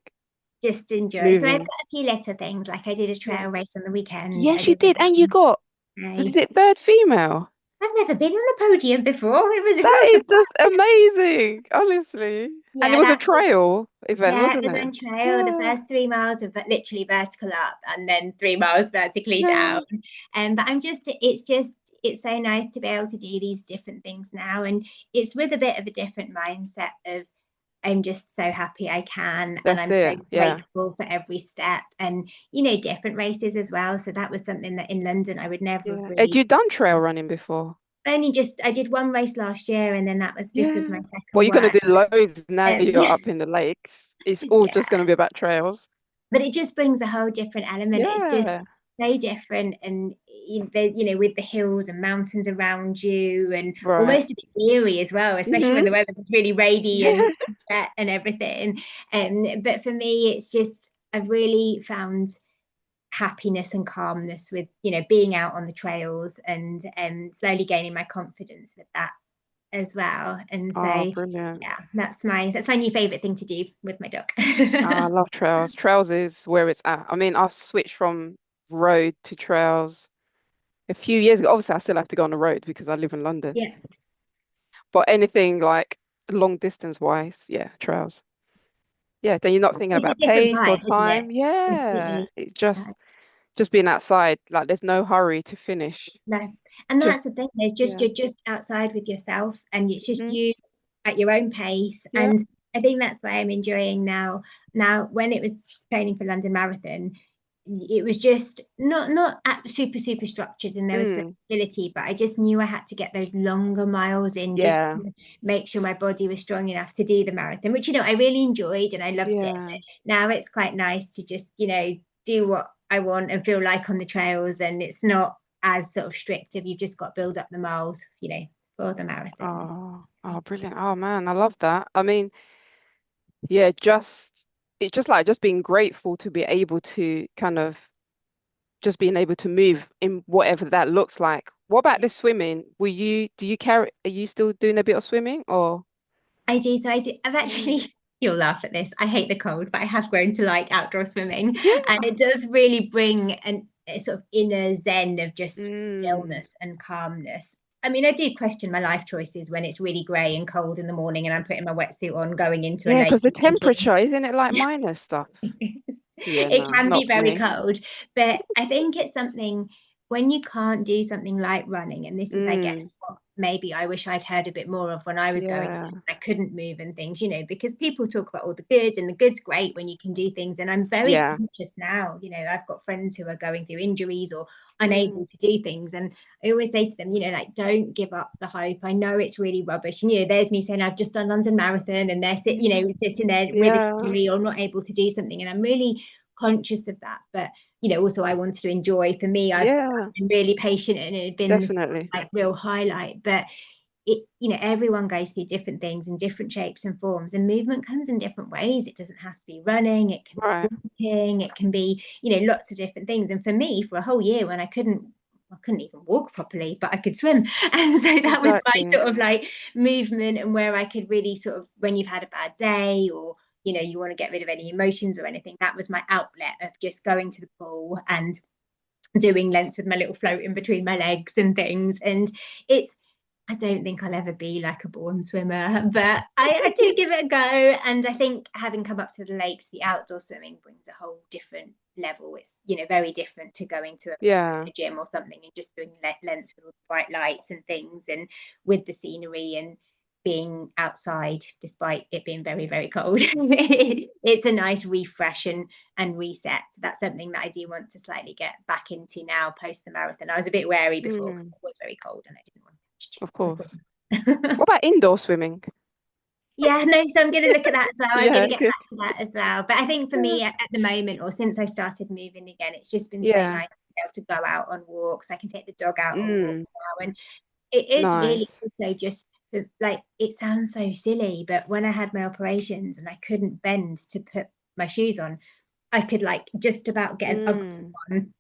[SPEAKER 2] Just enjoy. So I've
[SPEAKER 1] moving.
[SPEAKER 2] got a few little things, like I did a
[SPEAKER 1] Yeah.
[SPEAKER 2] trail race on the weekend. I
[SPEAKER 1] Yes, you
[SPEAKER 2] did
[SPEAKER 1] did. And you got,
[SPEAKER 2] a
[SPEAKER 1] is it third female?
[SPEAKER 2] I've never been on the podium before. It
[SPEAKER 1] That
[SPEAKER 2] feels
[SPEAKER 1] is
[SPEAKER 2] surprising.
[SPEAKER 1] just amazing, honestly. And it
[SPEAKER 2] Yeah,
[SPEAKER 1] was a
[SPEAKER 2] that was
[SPEAKER 1] trail event,
[SPEAKER 2] Yeah, it
[SPEAKER 1] wasn't
[SPEAKER 2] was
[SPEAKER 1] it?
[SPEAKER 2] on trail. The
[SPEAKER 1] Yeah.
[SPEAKER 2] first 3 miles of literally vertical up and then 3 miles vertically down.
[SPEAKER 1] Yeah.
[SPEAKER 2] But it's so nice to be able to do these different things now. And it's with a bit of a different mindset of I'm just so happy I can, and
[SPEAKER 1] That's
[SPEAKER 2] I'm so
[SPEAKER 1] it. Yeah.
[SPEAKER 2] grateful for every step. And, different races as well. So that was something that in London I would never have
[SPEAKER 1] Yeah. Had
[SPEAKER 2] really
[SPEAKER 1] you done trail running before?
[SPEAKER 2] I did one race last year, and then this was my
[SPEAKER 1] Yeah. Well,
[SPEAKER 2] second
[SPEAKER 1] you're gonna
[SPEAKER 2] one.
[SPEAKER 1] do loads now you're
[SPEAKER 2] Yeah,
[SPEAKER 1] up in the lakes. It's all
[SPEAKER 2] yeah.
[SPEAKER 1] just gonna be about trails.
[SPEAKER 2] But it just brings a whole different element. It's just
[SPEAKER 1] Yeah.
[SPEAKER 2] so different, and with the hills and mountains around you, and
[SPEAKER 1] Right.
[SPEAKER 2] almost a bit eerie as well, especially when
[SPEAKER 1] Hmm.
[SPEAKER 2] the weather was really rainy
[SPEAKER 1] Yeah.
[SPEAKER 2] and wet and everything. But for me, it's just I've really found happiness and calmness with being out on the trails and slowly gaining my confidence with that as well. And so
[SPEAKER 1] Oh, brilliant.
[SPEAKER 2] yeah, that's my new favorite thing to do with my dog.
[SPEAKER 1] Oh, I love trails. Trails is where it's at. I mean, I switched from road to trails a few years ago. Obviously, I still have to go on the road because I live in London.
[SPEAKER 2] Yeah.
[SPEAKER 1] But anything like long distance wise, yeah, trails. Yeah, then you're not thinking
[SPEAKER 2] It's a
[SPEAKER 1] about
[SPEAKER 2] different
[SPEAKER 1] pace or
[SPEAKER 2] vibe, isn't it?
[SPEAKER 1] time. Yeah,
[SPEAKER 2] Completely.
[SPEAKER 1] it
[SPEAKER 2] Uh,
[SPEAKER 1] just being outside, like there's no hurry to finish.
[SPEAKER 2] no. And
[SPEAKER 1] Just
[SPEAKER 2] that's the thing, is just
[SPEAKER 1] yeah.
[SPEAKER 2] you're just outside with yourself and it's just
[SPEAKER 1] Hmm.
[SPEAKER 2] you at your own pace.
[SPEAKER 1] Yeah.
[SPEAKER 2] And I think that's why I'm enjoying now. Now, when it was training for London Marathon, it was just not super, super structured and there was
[SPEAKER 1] Mm.
[SPEAKER 2] flexibility, but I just knew I had to get those longer miles in just
[SPEAKER 1] Yeah.
[SPEAKER 2] to make sure my body was strong enough to do the marathon, which I really enjoyed and I loved it.
[SPEAKER 1] Yeah.
[SPEAKER 2] Now it's quite nice to just, do what I want and feel like on the trails, and it's not as sort of strict if you've just got to build up the miles, for the marathon.
[SPEAKER 1] Oh, brilliant. Oh man, I love that. I mean, yeah, it's just like just being grateful to be able to kind of just being able to move in whatever that looks like. What about
[SPEAKER 2] Yeah.
[SPEAKER 1] the swimming? Do you carry, are you still doing a bit of swimming or?
[SPEAKER 2] I do. So I do. I've
[SPEAKER 1] Mm.
[SPEAKER 2] actually, you'll laugh at this. I hate the cold, but I have grown to like outdoor swimming.
[SPEAKER 1] Yeah.
[SPEAKER 2] And it does really bring a sort of inner zen of just
[SPEAKER 1] Mm.
[SPEAKER 2] stillness and calmness. I mean, I do question my life choices when it's really grey and cold in the morning and I'm putting my wetsuit on, going into a
[SPEAKER 1] Yeah,
[SPEAKER 2] lake
[SPEAKER 1] because the
[SPEAKER 2] and thinking,
[SPEAKER 1] temperature, isn't it like minus stuff? Yeah,
[SPEAKER 2] it
[SPEAKER 1] no,
[SPEAKER 2] can be
[SPEAKER 1] not for
[SPEAKER 2] very
[SPEAKER 1] me.
[SPEAKER 2] cold, but I think it's something when you can't do something like running, and this is, I guess,
[SPEAKER 1] Mm.
[SPEAKER 2] what maybe I wish I'd heard a bit more of when I was going
[SPEAKER 1] Yeah.
[SPEAKER 2] through it. I couldn't move and things, because people talk about all the good, and the good's great when you can do things. And I'm very
[SPEAKER 1] Yeah.
[SPEAKER 2] conscious now, I've got friends who are going through injuries or unable
[SPEAKER 1] Mm.
[SPEAKER 2] to do things. And I always say to them, like, don't give up the hope. I know it's really rubbish. And, there's me saying I've just done London Marathon and they're
[SPEAKER 1] Mm.
[SPEAKER 2] sitting there with an
[SPEAKER 1] Yeah.
[SPEAKER 2] injury or not able to do something. And I'm really conscious of that. But, also I wanted to enjoy. For me, I've
[SPEAKER 1] Yeah,
[SPEAKER 2] been really patient and it had been this
[SPEAKER 1] definitely.
[SPEAKER 2] like real highlight. But everyone goes through different things in different shapes and forms, and movement comes in different ways. It doesn't have to be running, it can be
[SPEAKER 1] Right.
[SPEAKER 2] walking, it can be, lots of different things. And for me, for a whole year when I couldn't even walk properly, but I could swim. And so that was my
[SPEAKER 1] Exactly.
[SPEAKER 2] sort of like movement, and where I could really sort of, when you've had a bad day or you want to get rid of any emotions or anything, that was my outlet of just going to the pool and doing lengths with my little float in between my legs and things. And it's I don't think I'll ever be like a born swimmer, but I do give it a go. And I think having come up to the lakes, the outdoor swimming brings a whole different level. It's, very different to going to
[SPEAKER 1] Yeah.
[SPEAKER 2] a gym or something and just doing lengths with all the bright lights and things and with the scenery and being outside despite it being very, very cold. It's a nice refresh and reset. So that's something that I do want to slightly get back into now post the marathon. I was a bit wary before because
[SPEAKER 1] Mm,
[SPEAKER 2] it was very cold and I didn't want
[SPEAKER 1] of course.
[SPEAKER 2] to touch
[SPEAKER 1] What about indoor swimming?
[SPEAKER 2] Yeah, no, so I'm going to look at that as well. I'm going
[SPEAKER 1] Yeah,
[SPEAKER 2] to get back to that as well. But I think for
[SPEAKER 1] yeah,
[SPEAKER 2] me at the moment, or since I started moving again, it's just been so
[SPEAKER 1] yeah,
[SPEAKER 2] nice be able to go out on walks. I can take the dog out on walks
[SPEAKER 1] Mm,
[SPEAKER 2] now. And it is really
[SPEAKER 1] nice.
[SPEAKER 2] also just like, it sounds so silly, but when I had my operations and I couldn't bend to put my shoes on, I could like just about get an UGG
[SPEAKER 1] Mm,
[SPEAKER 2] on.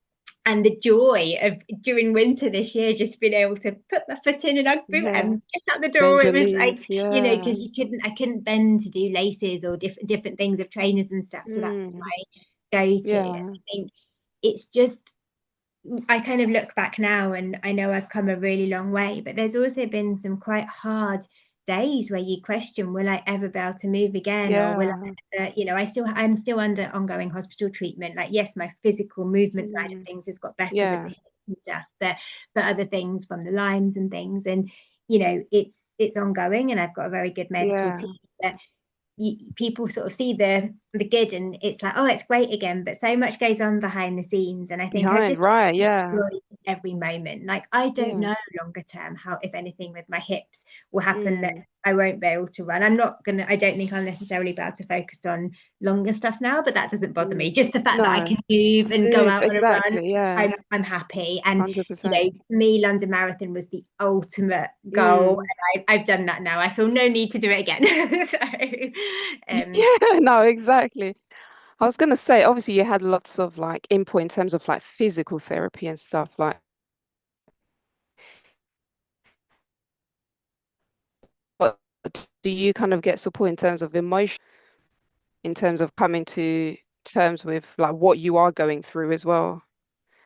[SPEAKER 2] And the joy of during winter this year, just being able to put my foot in an UGG boot
[SPEAKER 1] yeah.
[SPEAKER 2] and get out the door,
[SPEAKER 1] Bend
[SPEAKER 2] it
[SPEAKER 1] your
[SPEAKER 2] was like,
[SPEAKER 1] knees. Yeah.
[SPEAKER 2] because I couldn't bend to do laces or different things of trainers and stuff. So that was
[SPEAKER 1] Mm,
[SPEAKER 2] my go-to. And
[SPEAKER 1] yeah.
[SPEAKER 2] I think it's just, I kind of look back now and I know I've come a really long way, but there's also been some quite hard days where you question, will I ever be able to move again? Or will
[SPEAKER 1] Yeah.
[SPEAKER 2] I, I'm still under ongoing hospital treatment. Like, yes, my physical movement side of
[SPEAKER 1] Mm,
[SPEAKER 2] things has got better with the
[SPEAKER 1] yeah.
[SPEAKER 2] hips and stuff, but other things from the Lymes and things. And, it's ongoing and I've got a very good medical
[SPEAKER 1] Yeah.
[SPEAKER 2] team. But people sort of see the good and it's like, oh, it's great again, but so much goes on behind the scenes. And I think I've
[SPEAKER 1] Behind,
[SPEAKER 2] just
[SPEAKER 1] right. Yeah.
[SPEAKER 2] enjoyed every moment. Like, I don't
[SPEAKER 1] Yeah.
[SPEAKER 2] know longer term how, if anything with my hips will happen, that
[SPEAKER 1] Mm,
[SPEAKER 2] I won't be able to run. I don't think I'll necessarily be able to focus on longer stuff now, but that doesn't bother me.
[SPEAKER 1] mm.
[SPEAKER 2] Just the fact that I
[SPEAKER 1] No.
[SPEAKER 2] can move and go
[SPEAKER 1] Move.
[SPEAKER 2] out on a run,
[SPEAKER 1] Exactly. Yeah.
[SPEAKER 2] I'm happy. And
[SPEAKER 1] 100%.
[SPEAKER 2] for me, London Marathon was the ultimate goal,
[SPEAKER 1] Mm.
[SPEAKER 2] and I've done that now. I feel no need to do it again. So,
[SPEAKER 1] Yeah. No, exactly. I was gonna say, obviously you had lots of like input in terms of like physical therapy and stuff. Like, what do you kind of get support in terms of emotion, in terms of coming to terms with like what you are going through as well,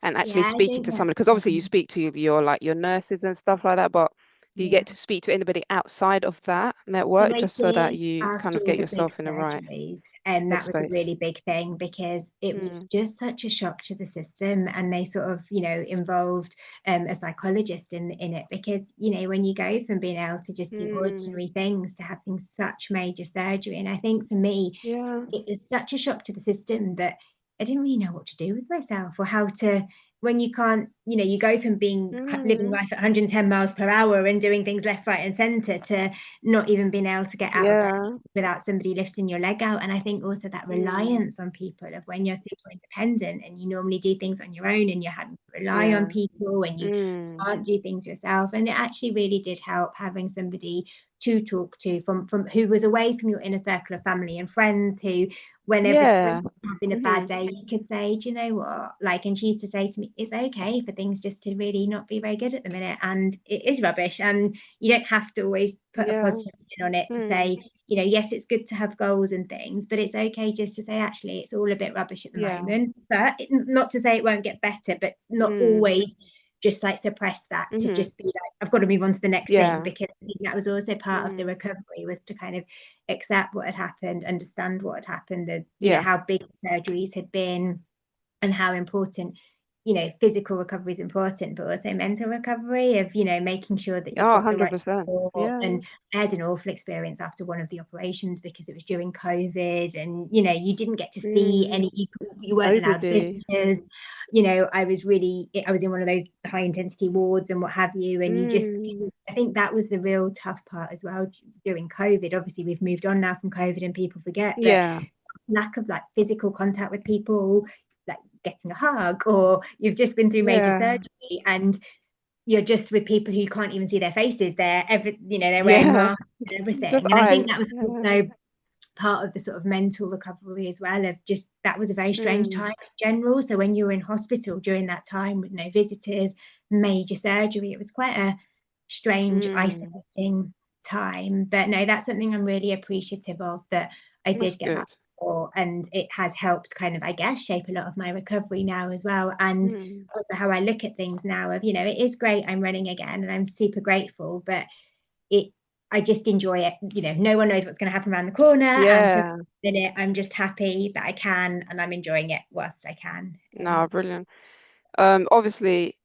[SPEAKER 1] and actually
[SPEAKER 2] yeah, I
[SPEAKER 1] speaking
[SPEAKER 2] think
[SPEAKER 1] to
[SPEAKER 2] that.
[SPEAKER 1] somebody? Because obviously you speak to your like your nurses and stuff like that, but do you
[SPEAKER 2] Yeah.
[SPEAKER 1] get to speak to anybody outside of that
[SPEAKER 2] So
[SPEAKER 1] network
[SPEAKER 2] I
[SPEAKER 1] just so that
[SPEAKER 2] did
[SPEAKER 1] you kind
[SPEAKER 2] after
[SPEAKER 1] of
[SPEAKER 2] all
[SPEAKER 1] get
[SPEAKER 2] the big
[SPEAKER 1] yourself in the right
[SPEAKER 2] surgeries, and that was a
[SPEAKER 1] headspace?
[SPEAKER 2] really big thing because it was
[SPEAKER 1] Mm.
[SPEAKER 2] just such a shock to the system, and they sort of, involved a psychologist in it because when you go from being able to just do
[SPEAKER 1] Mm.
[SPEAKER 2] ordinary things to having such major surgery, and I think for me
[SPEAKER 1] Yeah.
[SPEAKER 2] it was such a shock to the system that I didn't really know what to do with myself or how to, when you can't, you go from being living
[SPEAKER 1] Mm.
[SPEAKER 2] life at 110 miles per hour and doing things left, right, and center to not even being able to get out of bed
[SPEAKER 1] Yeah.
[SPEAKER 2] without somebody lifting your leg out. And I think also that
[SPEAKER 1] Mm.
[SPEAKER 2] reliance on people of when you're super independent and you normally do things on your own and you're having to rely on
[SPEAKER 1] Yeah.
[SPEAKER 2] people and you
[SPEAKER 1] Mm.
[SPEAKER 2] can't do things yourself. And it actually really did help having somebody to talk to from who was away from your inner circle of family and friends, who whenever
[SPEAKER 1] Yeah.
[SPEAKER 2] having a bad
[SPEAKER 1] Hmm.
[SPEAKER 2] day, you could say, do you know what? Like, and she used to say to me, it's okay for things just to really not be very good at the minute. And it is rubbish. And you don't have to always put a
[SPEAKER 1] Yeah.
[SPEAKER 2] positive spin on it to
[SPEAKER 1] Mm.
[SPEAKER 2] say, yes, it's good to have goals and things, but it's okay just to say, actually, it's all a bit rubbish at the
[SPEAKER 1] Yeah.
[SPEAKER 2] moment. But not to say it won't get better, but not
[SPEAKER 1] Mm.
[SPEAKER 2] always just like suppress that to
[SPEAKER 1] Hmm.
[SPEAKER 2] just be like, I've got to move on to the next thing,
[SPEAKER 1] Yeah.
[SPEAKER 2] because I think that was also part of the
[SPEAKER 1] Mm.
[SPEAKER 2] recovery, was to kind of accept what had happened, understand what had happened, and
[SPEAKER 1] Yeah.
[SPEAKER 2] how big the surgeries had been, and how important, physical recovery is important, but also mental recovery of, making sure that you've
[SPEAKER 1] Oh,
[SPEAKER 2] got the right
[SPEAKER 1] 100%.
[SPEAKER 2] support.
[SPEAKER 1] Yeah.
[SPEAKER 2] And I had an awful experience after one of the operations because it was during COVID, and you didn't get to see
[SPEAKER 1] Mm.
[SPEAKER 2] any, you weren't allowed
[SPEAKER 1] Nobody.
[SPEAKER 2] visitors. I was in one of those high intensity wards and what have you, and
[SPEAKER 1] Mm.
[SPEAKER 2] I think that was the real tough part as well during COVID. Obviously we've moved on now from COVID and people forget, but
[SPEAKER 1] Yeah.
[SPEAKER 2] lack of like physical contact with people, like getting a hug, or you've just been through major
[SPEAKER 1] Yeah.
[SPEAKER 2] surgery and you're just with people who you can't even see their faces. They're wearing
[SPEAKER 1] Yeah.
[SPEAKER 2] masks and
[SPEAKER 1] Just
[SPEAKER 2] everything. And I think
[SPEAKER 1] eyes.
[SPEAKER 2] that was
[SPEAKER 1] Yeah.
[SPEAKER 2] also part of the sort of mental recovery as well, of just, that was a very strange
[SPEAKER 1] Mm.
[SPEAKER 2] time in general. So when you were in hospital during that time with no visitors, major surgery, it was quite a strange,
[SPEAKER 1] Mm.
[SPEAKER 2] isolating time. But no, that's something I'm really appreciative of, that I
[SPEAKER 1] That's
[SPEAKER 2] did get that
[SPEAKER 1] good.
[SPEAKER 2] support, and it has helped kind of, I guess, shape a lot of my recovery now as well. And
[SPEAKER 1] Mm.
[SPEAKER 2] also how I look at things now of, it is great I'm running again and I'm super grateful, but it I just enjoy it. No one knows what's going to happen around the corner. And for
[SPEAKER 1] Yeah.
[SPEAKER 2] the minute, I'm just happy that I can, and I'm enjoying it whilst I can.
[SPEAKER 1] No, brilliant. Obviously,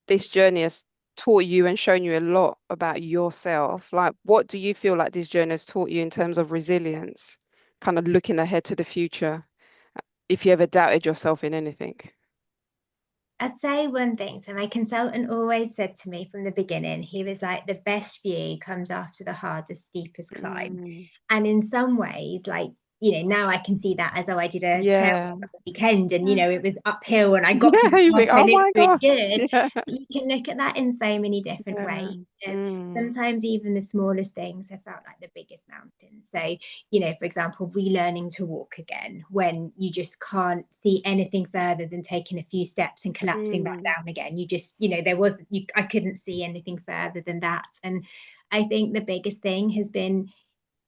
[SPEAKER 1] this journey has taught you and shown you a lot about yourself. Like, what do you feel like this journey has taught you in terms of resilience, kind of looking ahead to the future, if you ever doubted yourself in anything?
[SPEAKER 2] I'd say one thing. So my consultant always said to me from the beginning, he was like, the best view comes after the hardest, steepest climb.
[SPEAKER 1] Mm.
[SPEAKER 2] And in some ways, like, now I can see that as, oh, I did a trail
[SPEAKER 1] Yeah.
[SPEAKER 2] weekend and,
[SPEAKER 1] Yeah.
[SPEAKER 2] it was uphill and I got to
[SPEAKER 1] Yeah.
[SPEAKER 2] the
[SPEAKER 1] You
[SPEAKER 2] top
[SPEAKER 1] think,
[SPEAKER 2] and I
[SPEAKER 1] oh
[SPEAKER 2] looked
[SPEAKER 1] my
[SPEAKER 2] really
[SPEAKER 1] gosh.
[SPEAKER 2] good.
[SPEAKER 1] Yeah.
[SPEAKER 2] But you can look at that in so many different ways.
[SPEAKER 1] Yeah. Mm.
[SPEAKER 2] Sometimes even the smallest things have felt like the biggest mountain. So, for example, relearning to walk again when you just can't see anything further than taking a few steps and collapsing back
[SPEAKER 1] Mm.
[SPEAKER 2] down again. You just, I couldn't see anything further than that. And I think the biggest thing has been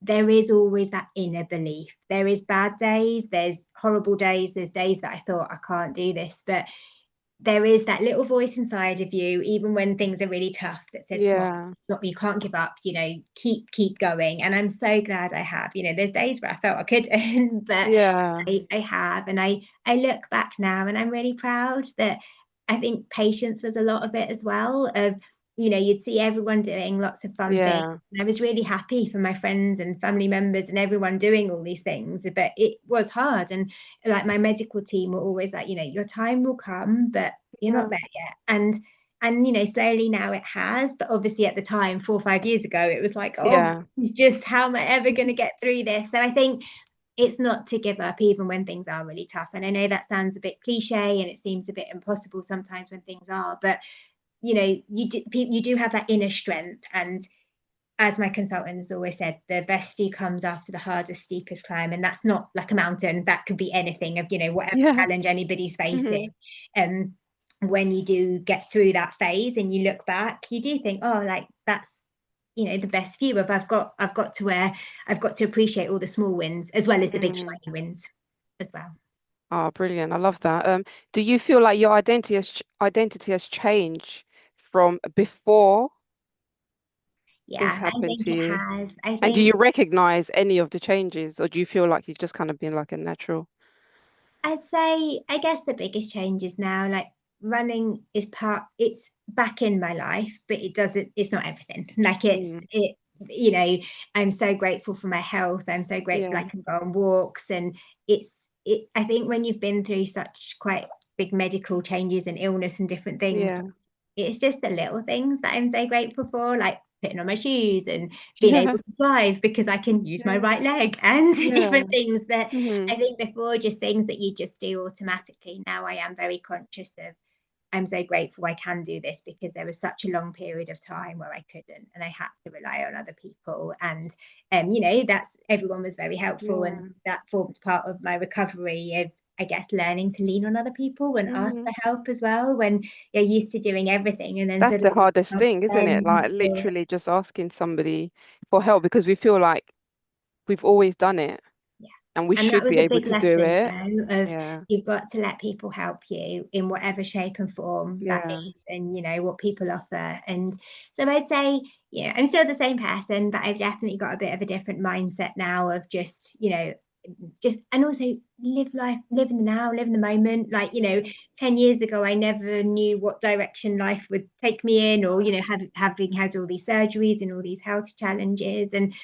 [SPEAKER 2] there is always that inner belief. There is bad days, there's horrible days, there's days that I thought I can't do this, but there is that little voice inside of you, even when things are really tough, that says, "Come on,
[SPEAKER 1] Yeah.
[SPEAKER 2] look, you can't give up. Keep going." And I'm so glad I have. There's days where I felt I couldn't, but
[SPEAKER 1] Yeah.
[SPEAKER 2] I have, and I look back now, and I'm really proud that I think patience was a lot of it as well. Of you'd see everyone doing lots of fun things.
[SPEAKER 1] Yeah.
[SPEAKER 2] I was really happy for my friends and family members and everyone doing all these things, but it was hard. And like my medical team were always like, your time will come, but you're not
[SPEAKER 1] Yeah.
[SPEAKER 2] there yet. And slowly now it has. But obviously at the time, 4 or 5 years ago, it was like, oh,
[SPEAKER 1] Yeah.
[SPEAKER 2] it's just how am I ever going to get through this? So I think it's not to give up even when things are really tough. And I know that sounds a bit cliche and it seems a bit impossible sometimes when things are, but you do have that inner strength. And as my consultant has always said, the best view comes after the hardest, steepest climb. And that's not like a mountain, that could be anything of, whatever
[SPEAKER 1] Yeah.
[SPEAKER 2] challenge anybody's facing.
[SPEAKER 1] Hmm.
[SPEAKER 2] And when you do get through that phase and you look back, you do think, oh, like that's the best view of I've got to where I've got to appreciate all the small wins as well as the big
[SPEAKER 1] Mm.
[SPEAKER 2] shiny wins as well.
[SPEAKER 1] Oh, brilliant. I love that. Do you feel like your identity has changed from before this
[SPEAKER 2] Yeah, I
[SPEAKER 1] happened
[SPEAKER 2] think
[SPEAKER 1] to
[SPEAKER 2] it
[SPEAKER 1] you?
[SPEAKER 2] has. I
[SPEAKER 1] And do you
[SPEAKER 2] think
[SPEAKER 1] recognize any of the changes, or do you feel like you've just kind of been like a natural?
[SPEAKER 2] I'd say, I guess the biggest change is now like running is it's back in my life, but it's not everything. Like
[SPEAKER 1] Mm.
[SPEAKER 2] you know, I'm so grateful for my health. I'm so grateful I
[SPEAKER 1] Yeah.
[SPEAKER 2] can go on walks. And I think when you've been through such quite big medical changes and illness and different things,
[SPEAKER 1] Yeah.
[SPEAKER 2] it's just the little things that I'm so grateful for, like putting on my shoes and being
[SPEAKER 1] Yeah.
[SPEAKER 2] able to drive because I can use my
[SPEAKER 1] Yeah.
[SPEAKER 2] right leg and
[SPEAKER 1] Yeah.
[SPEAKER 2] different things that
[SPEAKER 1] Hmm.
[SPEAKER 2] I think before just things that you just do automatically. Now I am very conscious of I'm so grateful I can do this because there was such a long period of time where I couldn't and I had to rely on other people. And that's everyone was very helpful and
[SPEAKER 1] Yeah.
[SPEAKER 2] that formed part of my recovery of I guess learning to lean on other people and ask
[SPEAKER 1] Hmm.
[SPEAKER 2] for help as well when you're used to doing everything and then
[SPEAKER 1] That's the
[SPEAKER 2] suddenly
[SPEAKER 1] hardest thing, isn't it? Like literally just asking somebody for help because we feel like we've always done it
[SPEAKER 2] yeah.
[SPEAKER 1] and we
[SPEAKER 2] And that
[SPEAKER 1] should
[SPEAKER 2] was
[SPEAKER 1] be
[SPEAKER 2] a
[SPEAKER 1] able
[SPEAKER 2] big
[SPEAKER 1] to do
[SPEAKER 2] lesson,
[SPEAKER 1] it.
[SPEAKER 2] of
[SPEAKER 1] Yeah.
[SPEAKER 2] you've got to let people help you in whatever shape and form that
[SPEAKER 1] Yeah.
[SPEAKER 2] is, and what people offer. And so I'd say, I'm still the same person, but I've definitely got a bit of a different mindset now of just and also live life, live in the now, live in the moment. Like, 10 years ago, I never knew what direction life would take me in, or, having had all these surgeries and all these health challenges. And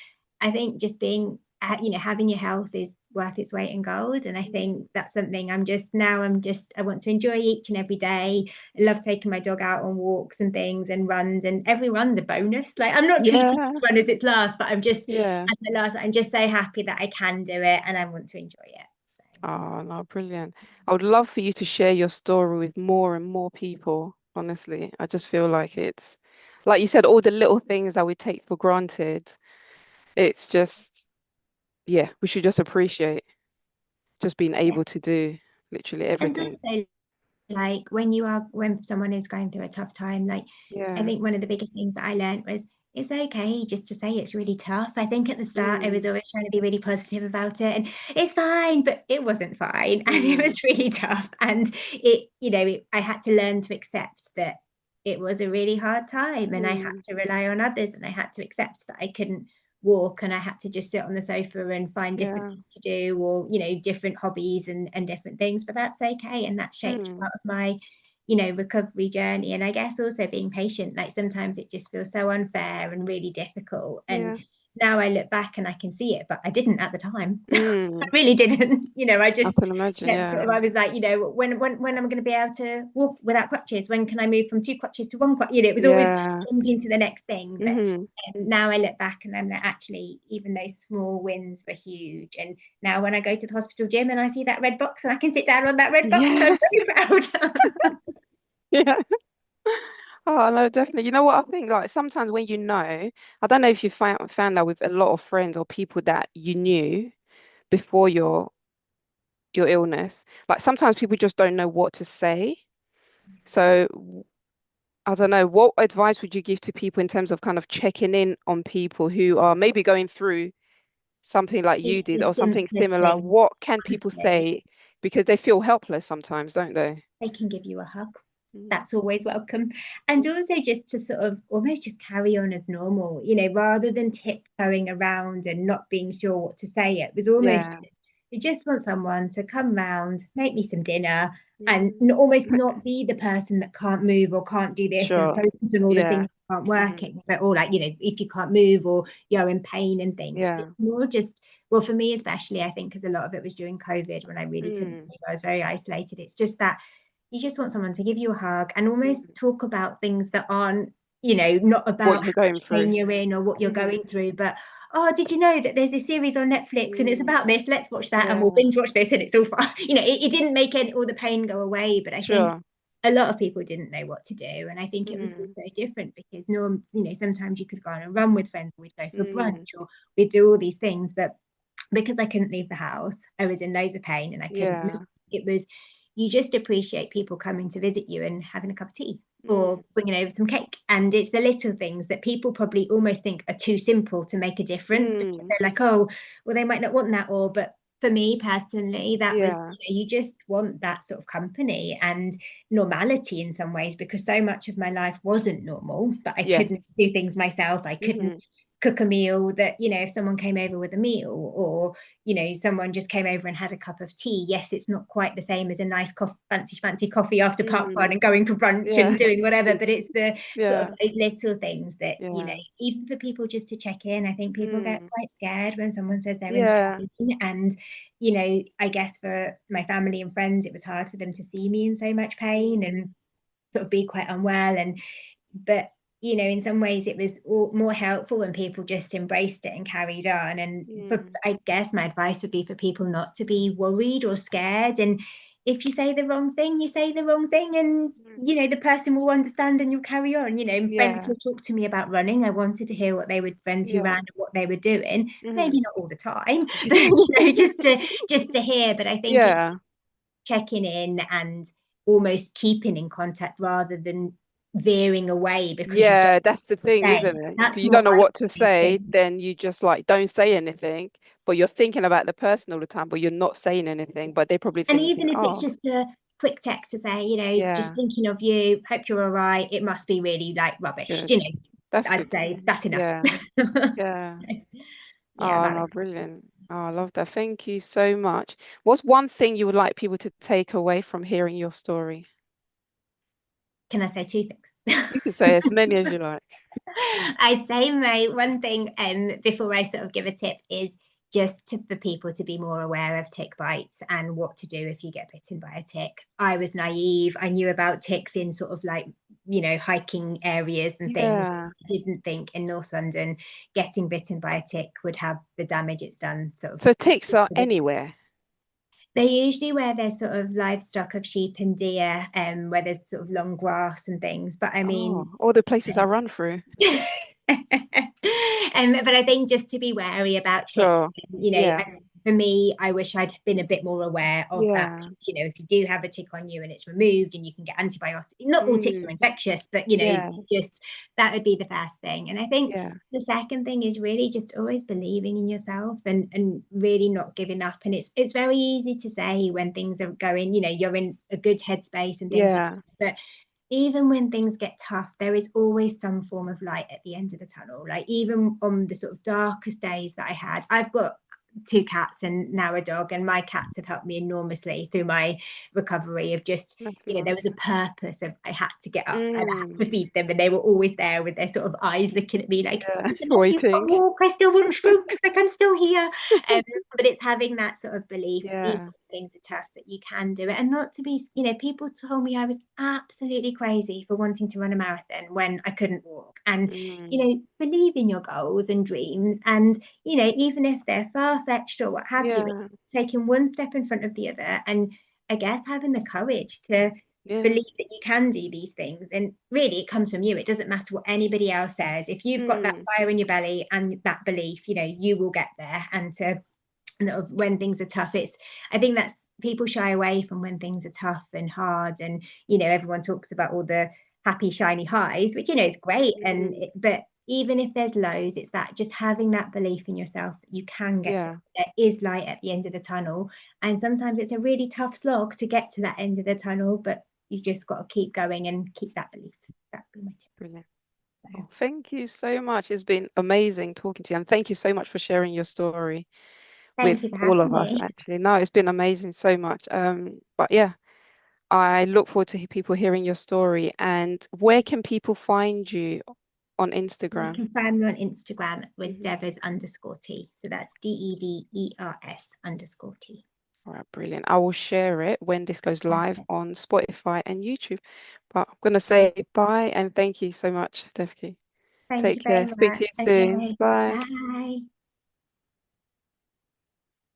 [SPEAKER 2] I think just being, having your health is worth its weight in gold. And I think that's something I want to enjoy each and every day. I love taking my dog out on walks and things and runs, and every run's a bonus. Like, I'm not treating
[SPEAKER 1] Yeah.
[SPEAKER 2] each run as its last, but
[SPEAKER 1] Yeah.
[SPEAKER 2] as my last, I'm just so happy that I can do it and I want to enjoy it. So,
[SPEAKER 1] Oh, no, brilliant. I would love for you to share your story with more and more people, honestly. I just feel like it's, like you said, all the little things that we take for granted. It's just, yeah, we should just appreciate just being
[SPEAKER 2] yeah.
[SPEAKER 1] able to do literally
[SPEAKER 2] And
[SPEAKER 1] everything.
[SPEAKER 2] also, like when someone is going through a tough time, like I
[SPEAKER 1] Yeah.
[SPEAKER 2] think one of the biggest things that I learned was it's okay just to say it's really tough. I think at the start I
[SPEAKER 1] Mm,
[SPEAKER 2] was always trying to be really positive about it and it's fine, but it wasn't fine and it
[SPEAKER 1] mm,
[SPEAKER 2] was really tough. And I had to learn to accept that it was a really hard time and I had
[SPEAKER 1] mm,
[SPEAKER 2] to rely on others and I had to accept that I couldn't walk and I had to just sit on the sofa and find different
[SPEAKER 1] yeah.
[SPEAKER 2] things to do, or different hobbies and different things, but that's okay. And that shaped
[SPEAKER 1] Mm,
[SPEAKER 2] part of my recovery journey. And I guess also being patient, like sometimes it just feels so unfair and really difficult. And
[SPEAKER 1] yeah.
[SPEAKER 2] now I look back and I can see it, but I didn't at the time. I
[SPEAKER 1] Mm.
[SPEAKER 2] really didn't. I
[SPEAKER 1] I
[SPEAKER 2] just
[SPEAKER 1] can imagine,
[SPEAKER 2] sort
[SPEAKER 1] yeah.
[SPEAKER 2] of, I was like, when I'm going to be able to walk without crutches? When can I move from two crutches to one crutch? It was always
[SPEAKER 1] Yeah.
[SPEAKER 2] jumping to the next thing. But
[SPEAKER 1] Hmm.
[SPEAKER 2] now I look back and I'm like, actually, even those small wins were huge. And now when I go to the hospital gym and I see that red box and I can sit down on that red box, I'm
[SPEAKER 1] Yeah.
[SPEAKER 2] very proud.
[SPEAKER 1] Yeah. Oh, no, definitely. You know what I think? Like sometimes when you know, I don't know if you found that with a lot of friends or people that you knew before your illness. Like sometimes people just don't know what to say. So I don't know, what advice would you give to people in terms of kind of checking in on people who are maybe going through something like you
[SPEAKER 2] It's
[SPEAKER 1] did
[SPEAKER 2] the
[SPEAKER 1] or something
[SPEAKER 2] simplest
[SPEAKER 1] similar?
[SPEAKER 2] thing,
[SPEAKER 1] What can people
[SPEAKER 2] honestly.
[SPEAKER 1] say? Because they feel helpless sometimes, don't they?
[SPEAKER 2] They can give you a hug.
[SPEAKER 1] Mm.
[SPEAKER 2] That's always welcome. And also just to sort of almost just carry on as normal, rather than tiptoeing around and not being sure what to say. It was almost
[SPEAKER 1] Yeah.
[SPEAKER 2] just, you just want someone to come round, make me some dinner, and
[SPEAKER 1] Mm.
[SPEAKER 2] almost not be the person that can't move or can't do this and
[SPEAKER 1] Sure.
[SPEAKER 2] focus on all the
[SPEAKER 1] Yeah.
[SPEAKER 2] things that aren't
[SPEAKER 1] Mm.
[SPEAKER 2] working, but all like, if you can't move or you're in pain and things.
[SPEAKER 1] Yeah.
[SPEAKER 2] It's more just, well, for me especially, I think because a lot of it was during COVID when I really couldn't
[SPEAKER 1] Mm.
[SPEAKER 2] move, I was very isolated. It's just that you just want someone to give you a hug and almost
[SPEAKER 1] Mm.
[SPEAKER 2] talk about things that aren't, not
[SPEAKER 1] What
[SPEAKER 2] about how
[SPEAKER 1] you're going
[SPEAKER 2] much pain
[SPEAKER 1] through.
[SPEAKER 2] you're in or what you're
[SPEAKER 1] Hmm.
[SPEAKER 2] going through, but oh, did you know that there's a series on Netflix and it's
[SPEAKER 1] Mm.
[SPEAKER 2] about this? Let's watch that and we'll
[SPEAKER 1] Yeah.
[SPEAKER 2] binge watch this and it's all fine. It didn't make all the pain go away, but I think
[SPEAKER 1] Sure.
[SPEAKER 2] a lot of people didn't know what to do. And I think it was
[SPEAKER 1] Mm.
[SPEAKER 2] also different because sometimes you could go on a run with friends, we'd go for
[SPEAKER 1] Mm.
[SPEAKER 2] brunch or we'd do all these things, but because I couldn't leave the house, I was in loads of pain and I couldn't move.
[SPEAKER 1] Yeah.
[SPEAKER 2] It was, you just appreciate people coming to visit you and having a cup of tea
[SPEAKER 1] Mm.
[SPEAKER 2] or bringing over some cake. And it's the little things that people probably almost think are too simple to make a difference because
[SPEAKER 1] Mm.
[SPEAKER 2] they're like, oh, well, they might not want that. Or, but for me personally, that was,
[SPEAKER 1] Yeah.
[SPEAKER 2] you just want that sort of company and normality in some ways because so much of my life wasn't normal, but I couldn't
[SPEAKER 1] Yes.
[SPEAKER 2] do things myself. I couldn't
[SPEAKER 1] Hmm.
[SPEAKER 2] cook a meal that, if someone came over with a meal or someone just came over and had a cup of tea. Yes, it's not quite the same as a nice fancy coffee after parkrun
[SPEAKER 1] Mm.
[SPEAKER 2] and going for brunch
[SPEAKER 1] Yeah.
[SPEAKER 2] and doing whatever, but it's the sort of
[SPEAKER 1] Yeah.
[SPEAKER 2] those little things that,
[SPEAKER 1] Yeah.
[SPEAKER 2] even for people just to check in. I think people get
[SPEAKER 1] Mm.
[SPEAKER 2] quite scared when someone says they're in
[SPEAKER 1] Yeah.
[SPEAKER 2] pain. And, I guess for my family and friends, it was hard for them to see me in so much pain
[SPEAKER 1] Mm.
[SPEAKER 2] and sort of be quite unwell. But in some ways it was more helpful when people just embraced it and carried on. And
[SPEAKER 1] Mm.
[SPEAKER 2] I guess my advice would be for people not to be worried or scared. And if you say the wrong thing, you say the wrong thing, and
[SPEAKER 1] Mm.
[SPEAKER 2] the person will understand and you'll carry on. Friends
[SPEAKER 1] Yeah.
[SPEAKER 2] will talk to me about running. I wanted to hear what they would friends who ran
[SPEAKER 1] Yeah.
[SPEAKER 2] and what they were doing. Maybe
[SPEAKER 1] Hmm.
[SPEAKER 2] not all the time, but just to hear. But I think it's
[SPEAKER 1] Yeah.
[SPEAKER 2] checking in and almost keeping in contact rather than veering away because you don't
[SPEAKER 1] Yeah, that's the thing,
[SPEAKER 2] say.
[SPEAKER 1] isn't it?
[SPEAKER 2] That's
[SPEAKER 1] You
[SPEAKER 2] more
[SPEAKER 1] don't know what to
[SPEAKER 2] isolating.
[SPEAKER 1] say, then you just like don't say anything, but you're thinking about the person all the time, but you're not saying anything, but they're probably
[SPEAKER 2] And
[SPEAKER 1] thinking,
[SPEAKER 2] even if it's
[SPEAKER 1] oh,
[SPEAKER 2] just a quick text to say, just
[SPEAKER 1] yeah,
[SPEAKER 2] thinking of you, hope you're all right, it must be really like rubbish.
[SPEAKER 1] good. That's
[SPEAKER 2] I'd
[SPEAKER 1] good to
[SPEAKER 2] say
[SPEAKER 1] know.
[SPEAKER 2] that's enough.
[SPEAKER 1] Yeah, yeah.
[SPEAKER 2] Yeah,
[SPEAKER 1] Oh,
[SPEAKER 2] that
[SPEAKER 1] no,
[SPEAKER 2] would.
[SPEAKER 1] brilliant. Oh, I love that. Thank you so much. What's one thing you would like people to take away from hearing your story?
[SPEAKER 2] Can I say two things?
[SPEAKER 1] You can say as many as you like.
[SPEAKER 2] I'd say my one thing before I sort of give a tip is just for people to be more aware of tick bites and what to do if you get bitten by a tick. I was naive. I knew about ticks in sort of like, hiking areas and things.
[SPEAKER 1] Yeah.
[SPEAKER 2] I didn't think in North London getting bitten by a tick would have the damage it's done sort of.
[SPEAKER 1] So ticks are anywhere.
[SPEAKER 2] They usually where there's sort of livestock of sheep and deer, where there's sort of long grass and things. But I
[SPEAKER 1] Oh,
[SPEAKER 2] mean,
[SPEAKER 1] all the places I run through.
[SPEAKER 2] but I think just to be wary about ticks,
[SPEAKER 1] Sure. Yeah.
[SPEAKER 2] for me, I wish I'd been a bit more aware of that.
[SPEAKER 1] Yeah.
[SPEAKER 2] If you do have a tick on you and it's removed and you can get antibiotics, not all ticks are
[SPEAKER 1] Mm.
[SPEAKER 2] infectious, but
[SPEAKER 1] Yeah.
[SPEAKER 2] just that would be the first thing. And I think
[SPEAKER 1] Yeah.
[SPEAKER 2] the second thing is really just always believing in yourself and really not giving up. And it's very easy to say when things are going, you're in a good headspace and things like
[SPEAKER 1] Yeah.
[SPEAKER 2] that. But even when things get tough, there is always some form of light at the end of the tunnel. Like even on the sort of darkest days that I had, I've got two cats and now a dog, and my cats have helped me enormously through my recovery of just,
[SPEAKER 1] That's
[SPEAKER 2] you know, there
[SPEAKER 1] nice.
[SPEAKER 2] was a purpose of I had to get up and I had to
[SPEAKER 1] Mm,
[SPEAKER 2] feed them, and they were always there with their sort of eyes looking at me like,
[SPEAKER 1] yeah,
[SPEAKER 2] "Would you like you for a
[SPEAKER 1] waiting.
[SPEAKER 2] walk? I still want strokes, like I'm still here." um, but it's having that sort of belief, even
[SPEAKER 1] Yeah.
[SPEAKER 2] when things are tough, that you can do it, and not to be, you know, people told me I was absolutely crazy for wanting to run a marathon when I couldn't walk, and you
[SPEAKER 1] Mm,
[SPEAKER 2] know, believe in your goals and dreams, and you know, even if they're far-fetched or what have you,
[SPEAKER 1] yeah.
[SPEAKER 2] taking one step in front of the other, and I guess having the courage to
[SPEAKER 1] Yeah.
[SPEAKER 2] believe that you can do these things. And really, it comes from you. It doesn't matter what anybody else says. If you've got that
[SPEAKER 1] Mm,
[SPEAKER 2] fire in your belly and that belief, you know, you will get there. And to when things are tough, it's, I think that's, people shy away from when things are tough and hard, and you know, everyone talks about all the happy shiny highs, which you know is great, and
[SPEAKER 1] mm,
[SPEAKER 2] but even if there's lows, it's that just having that belief in yourself that you can get
[SPEAKER 1] yeah.
[SPEAKER 2] there. There is light at the end of the tunnel, and sometimes it's a really tough slog to get to that end of the tunnel, but you just got to keep going and keep that belief. That'd be my tip.
[SPEAKER 1] Brilliant.
[SPEAKER 2] So
[SPEAKER 1] Oh, thank you so much. It's been amazing talking to you. And thank you so much for sharing your story
[SPEAKER 2] thank
[SPEAKER 1] with
[SPEAKER 2] you for
[SPEAKER 1] all
[SPEAKER 2] having
[SPEAKER 1] of us,
[SPEAKER 2] me.
[SPEAKER 1] actually. No, it's been amazing so much. But yeah, I look forward to people hearing your story. And where can people find you on
[SPEAKER 2] You
[SPEAKER 1] Instagram?
[SPEAKER 2] can find me on Instagram with
[SPEAKER 1] Hmm.
[SPEAKER 2] Devers underscore T. So that's DEVERS underscore T.
[SPEAKER 1] All right, brilliant. I will share it when this goes live
[SPEAKER 2] Perfect.
[SPEAKER 1] on Spotify and YouTube. But I'm going to say
[SPEAKER 2] Wonderful.
[SPEAKER 1] bye and thank you so much, Devkee.
[SPEAKER 2] Thank
[SPEAKER 1] Take
[SPEAKER 2] you very
[SPEAKER 1] care. Speak to
[SPEAKER 2] much.
[SPEAKER 1] you soon.
[SPEAKER 2] Okay.
[SPEAKER 1] Bye.
[SPEAKER 2] Bye.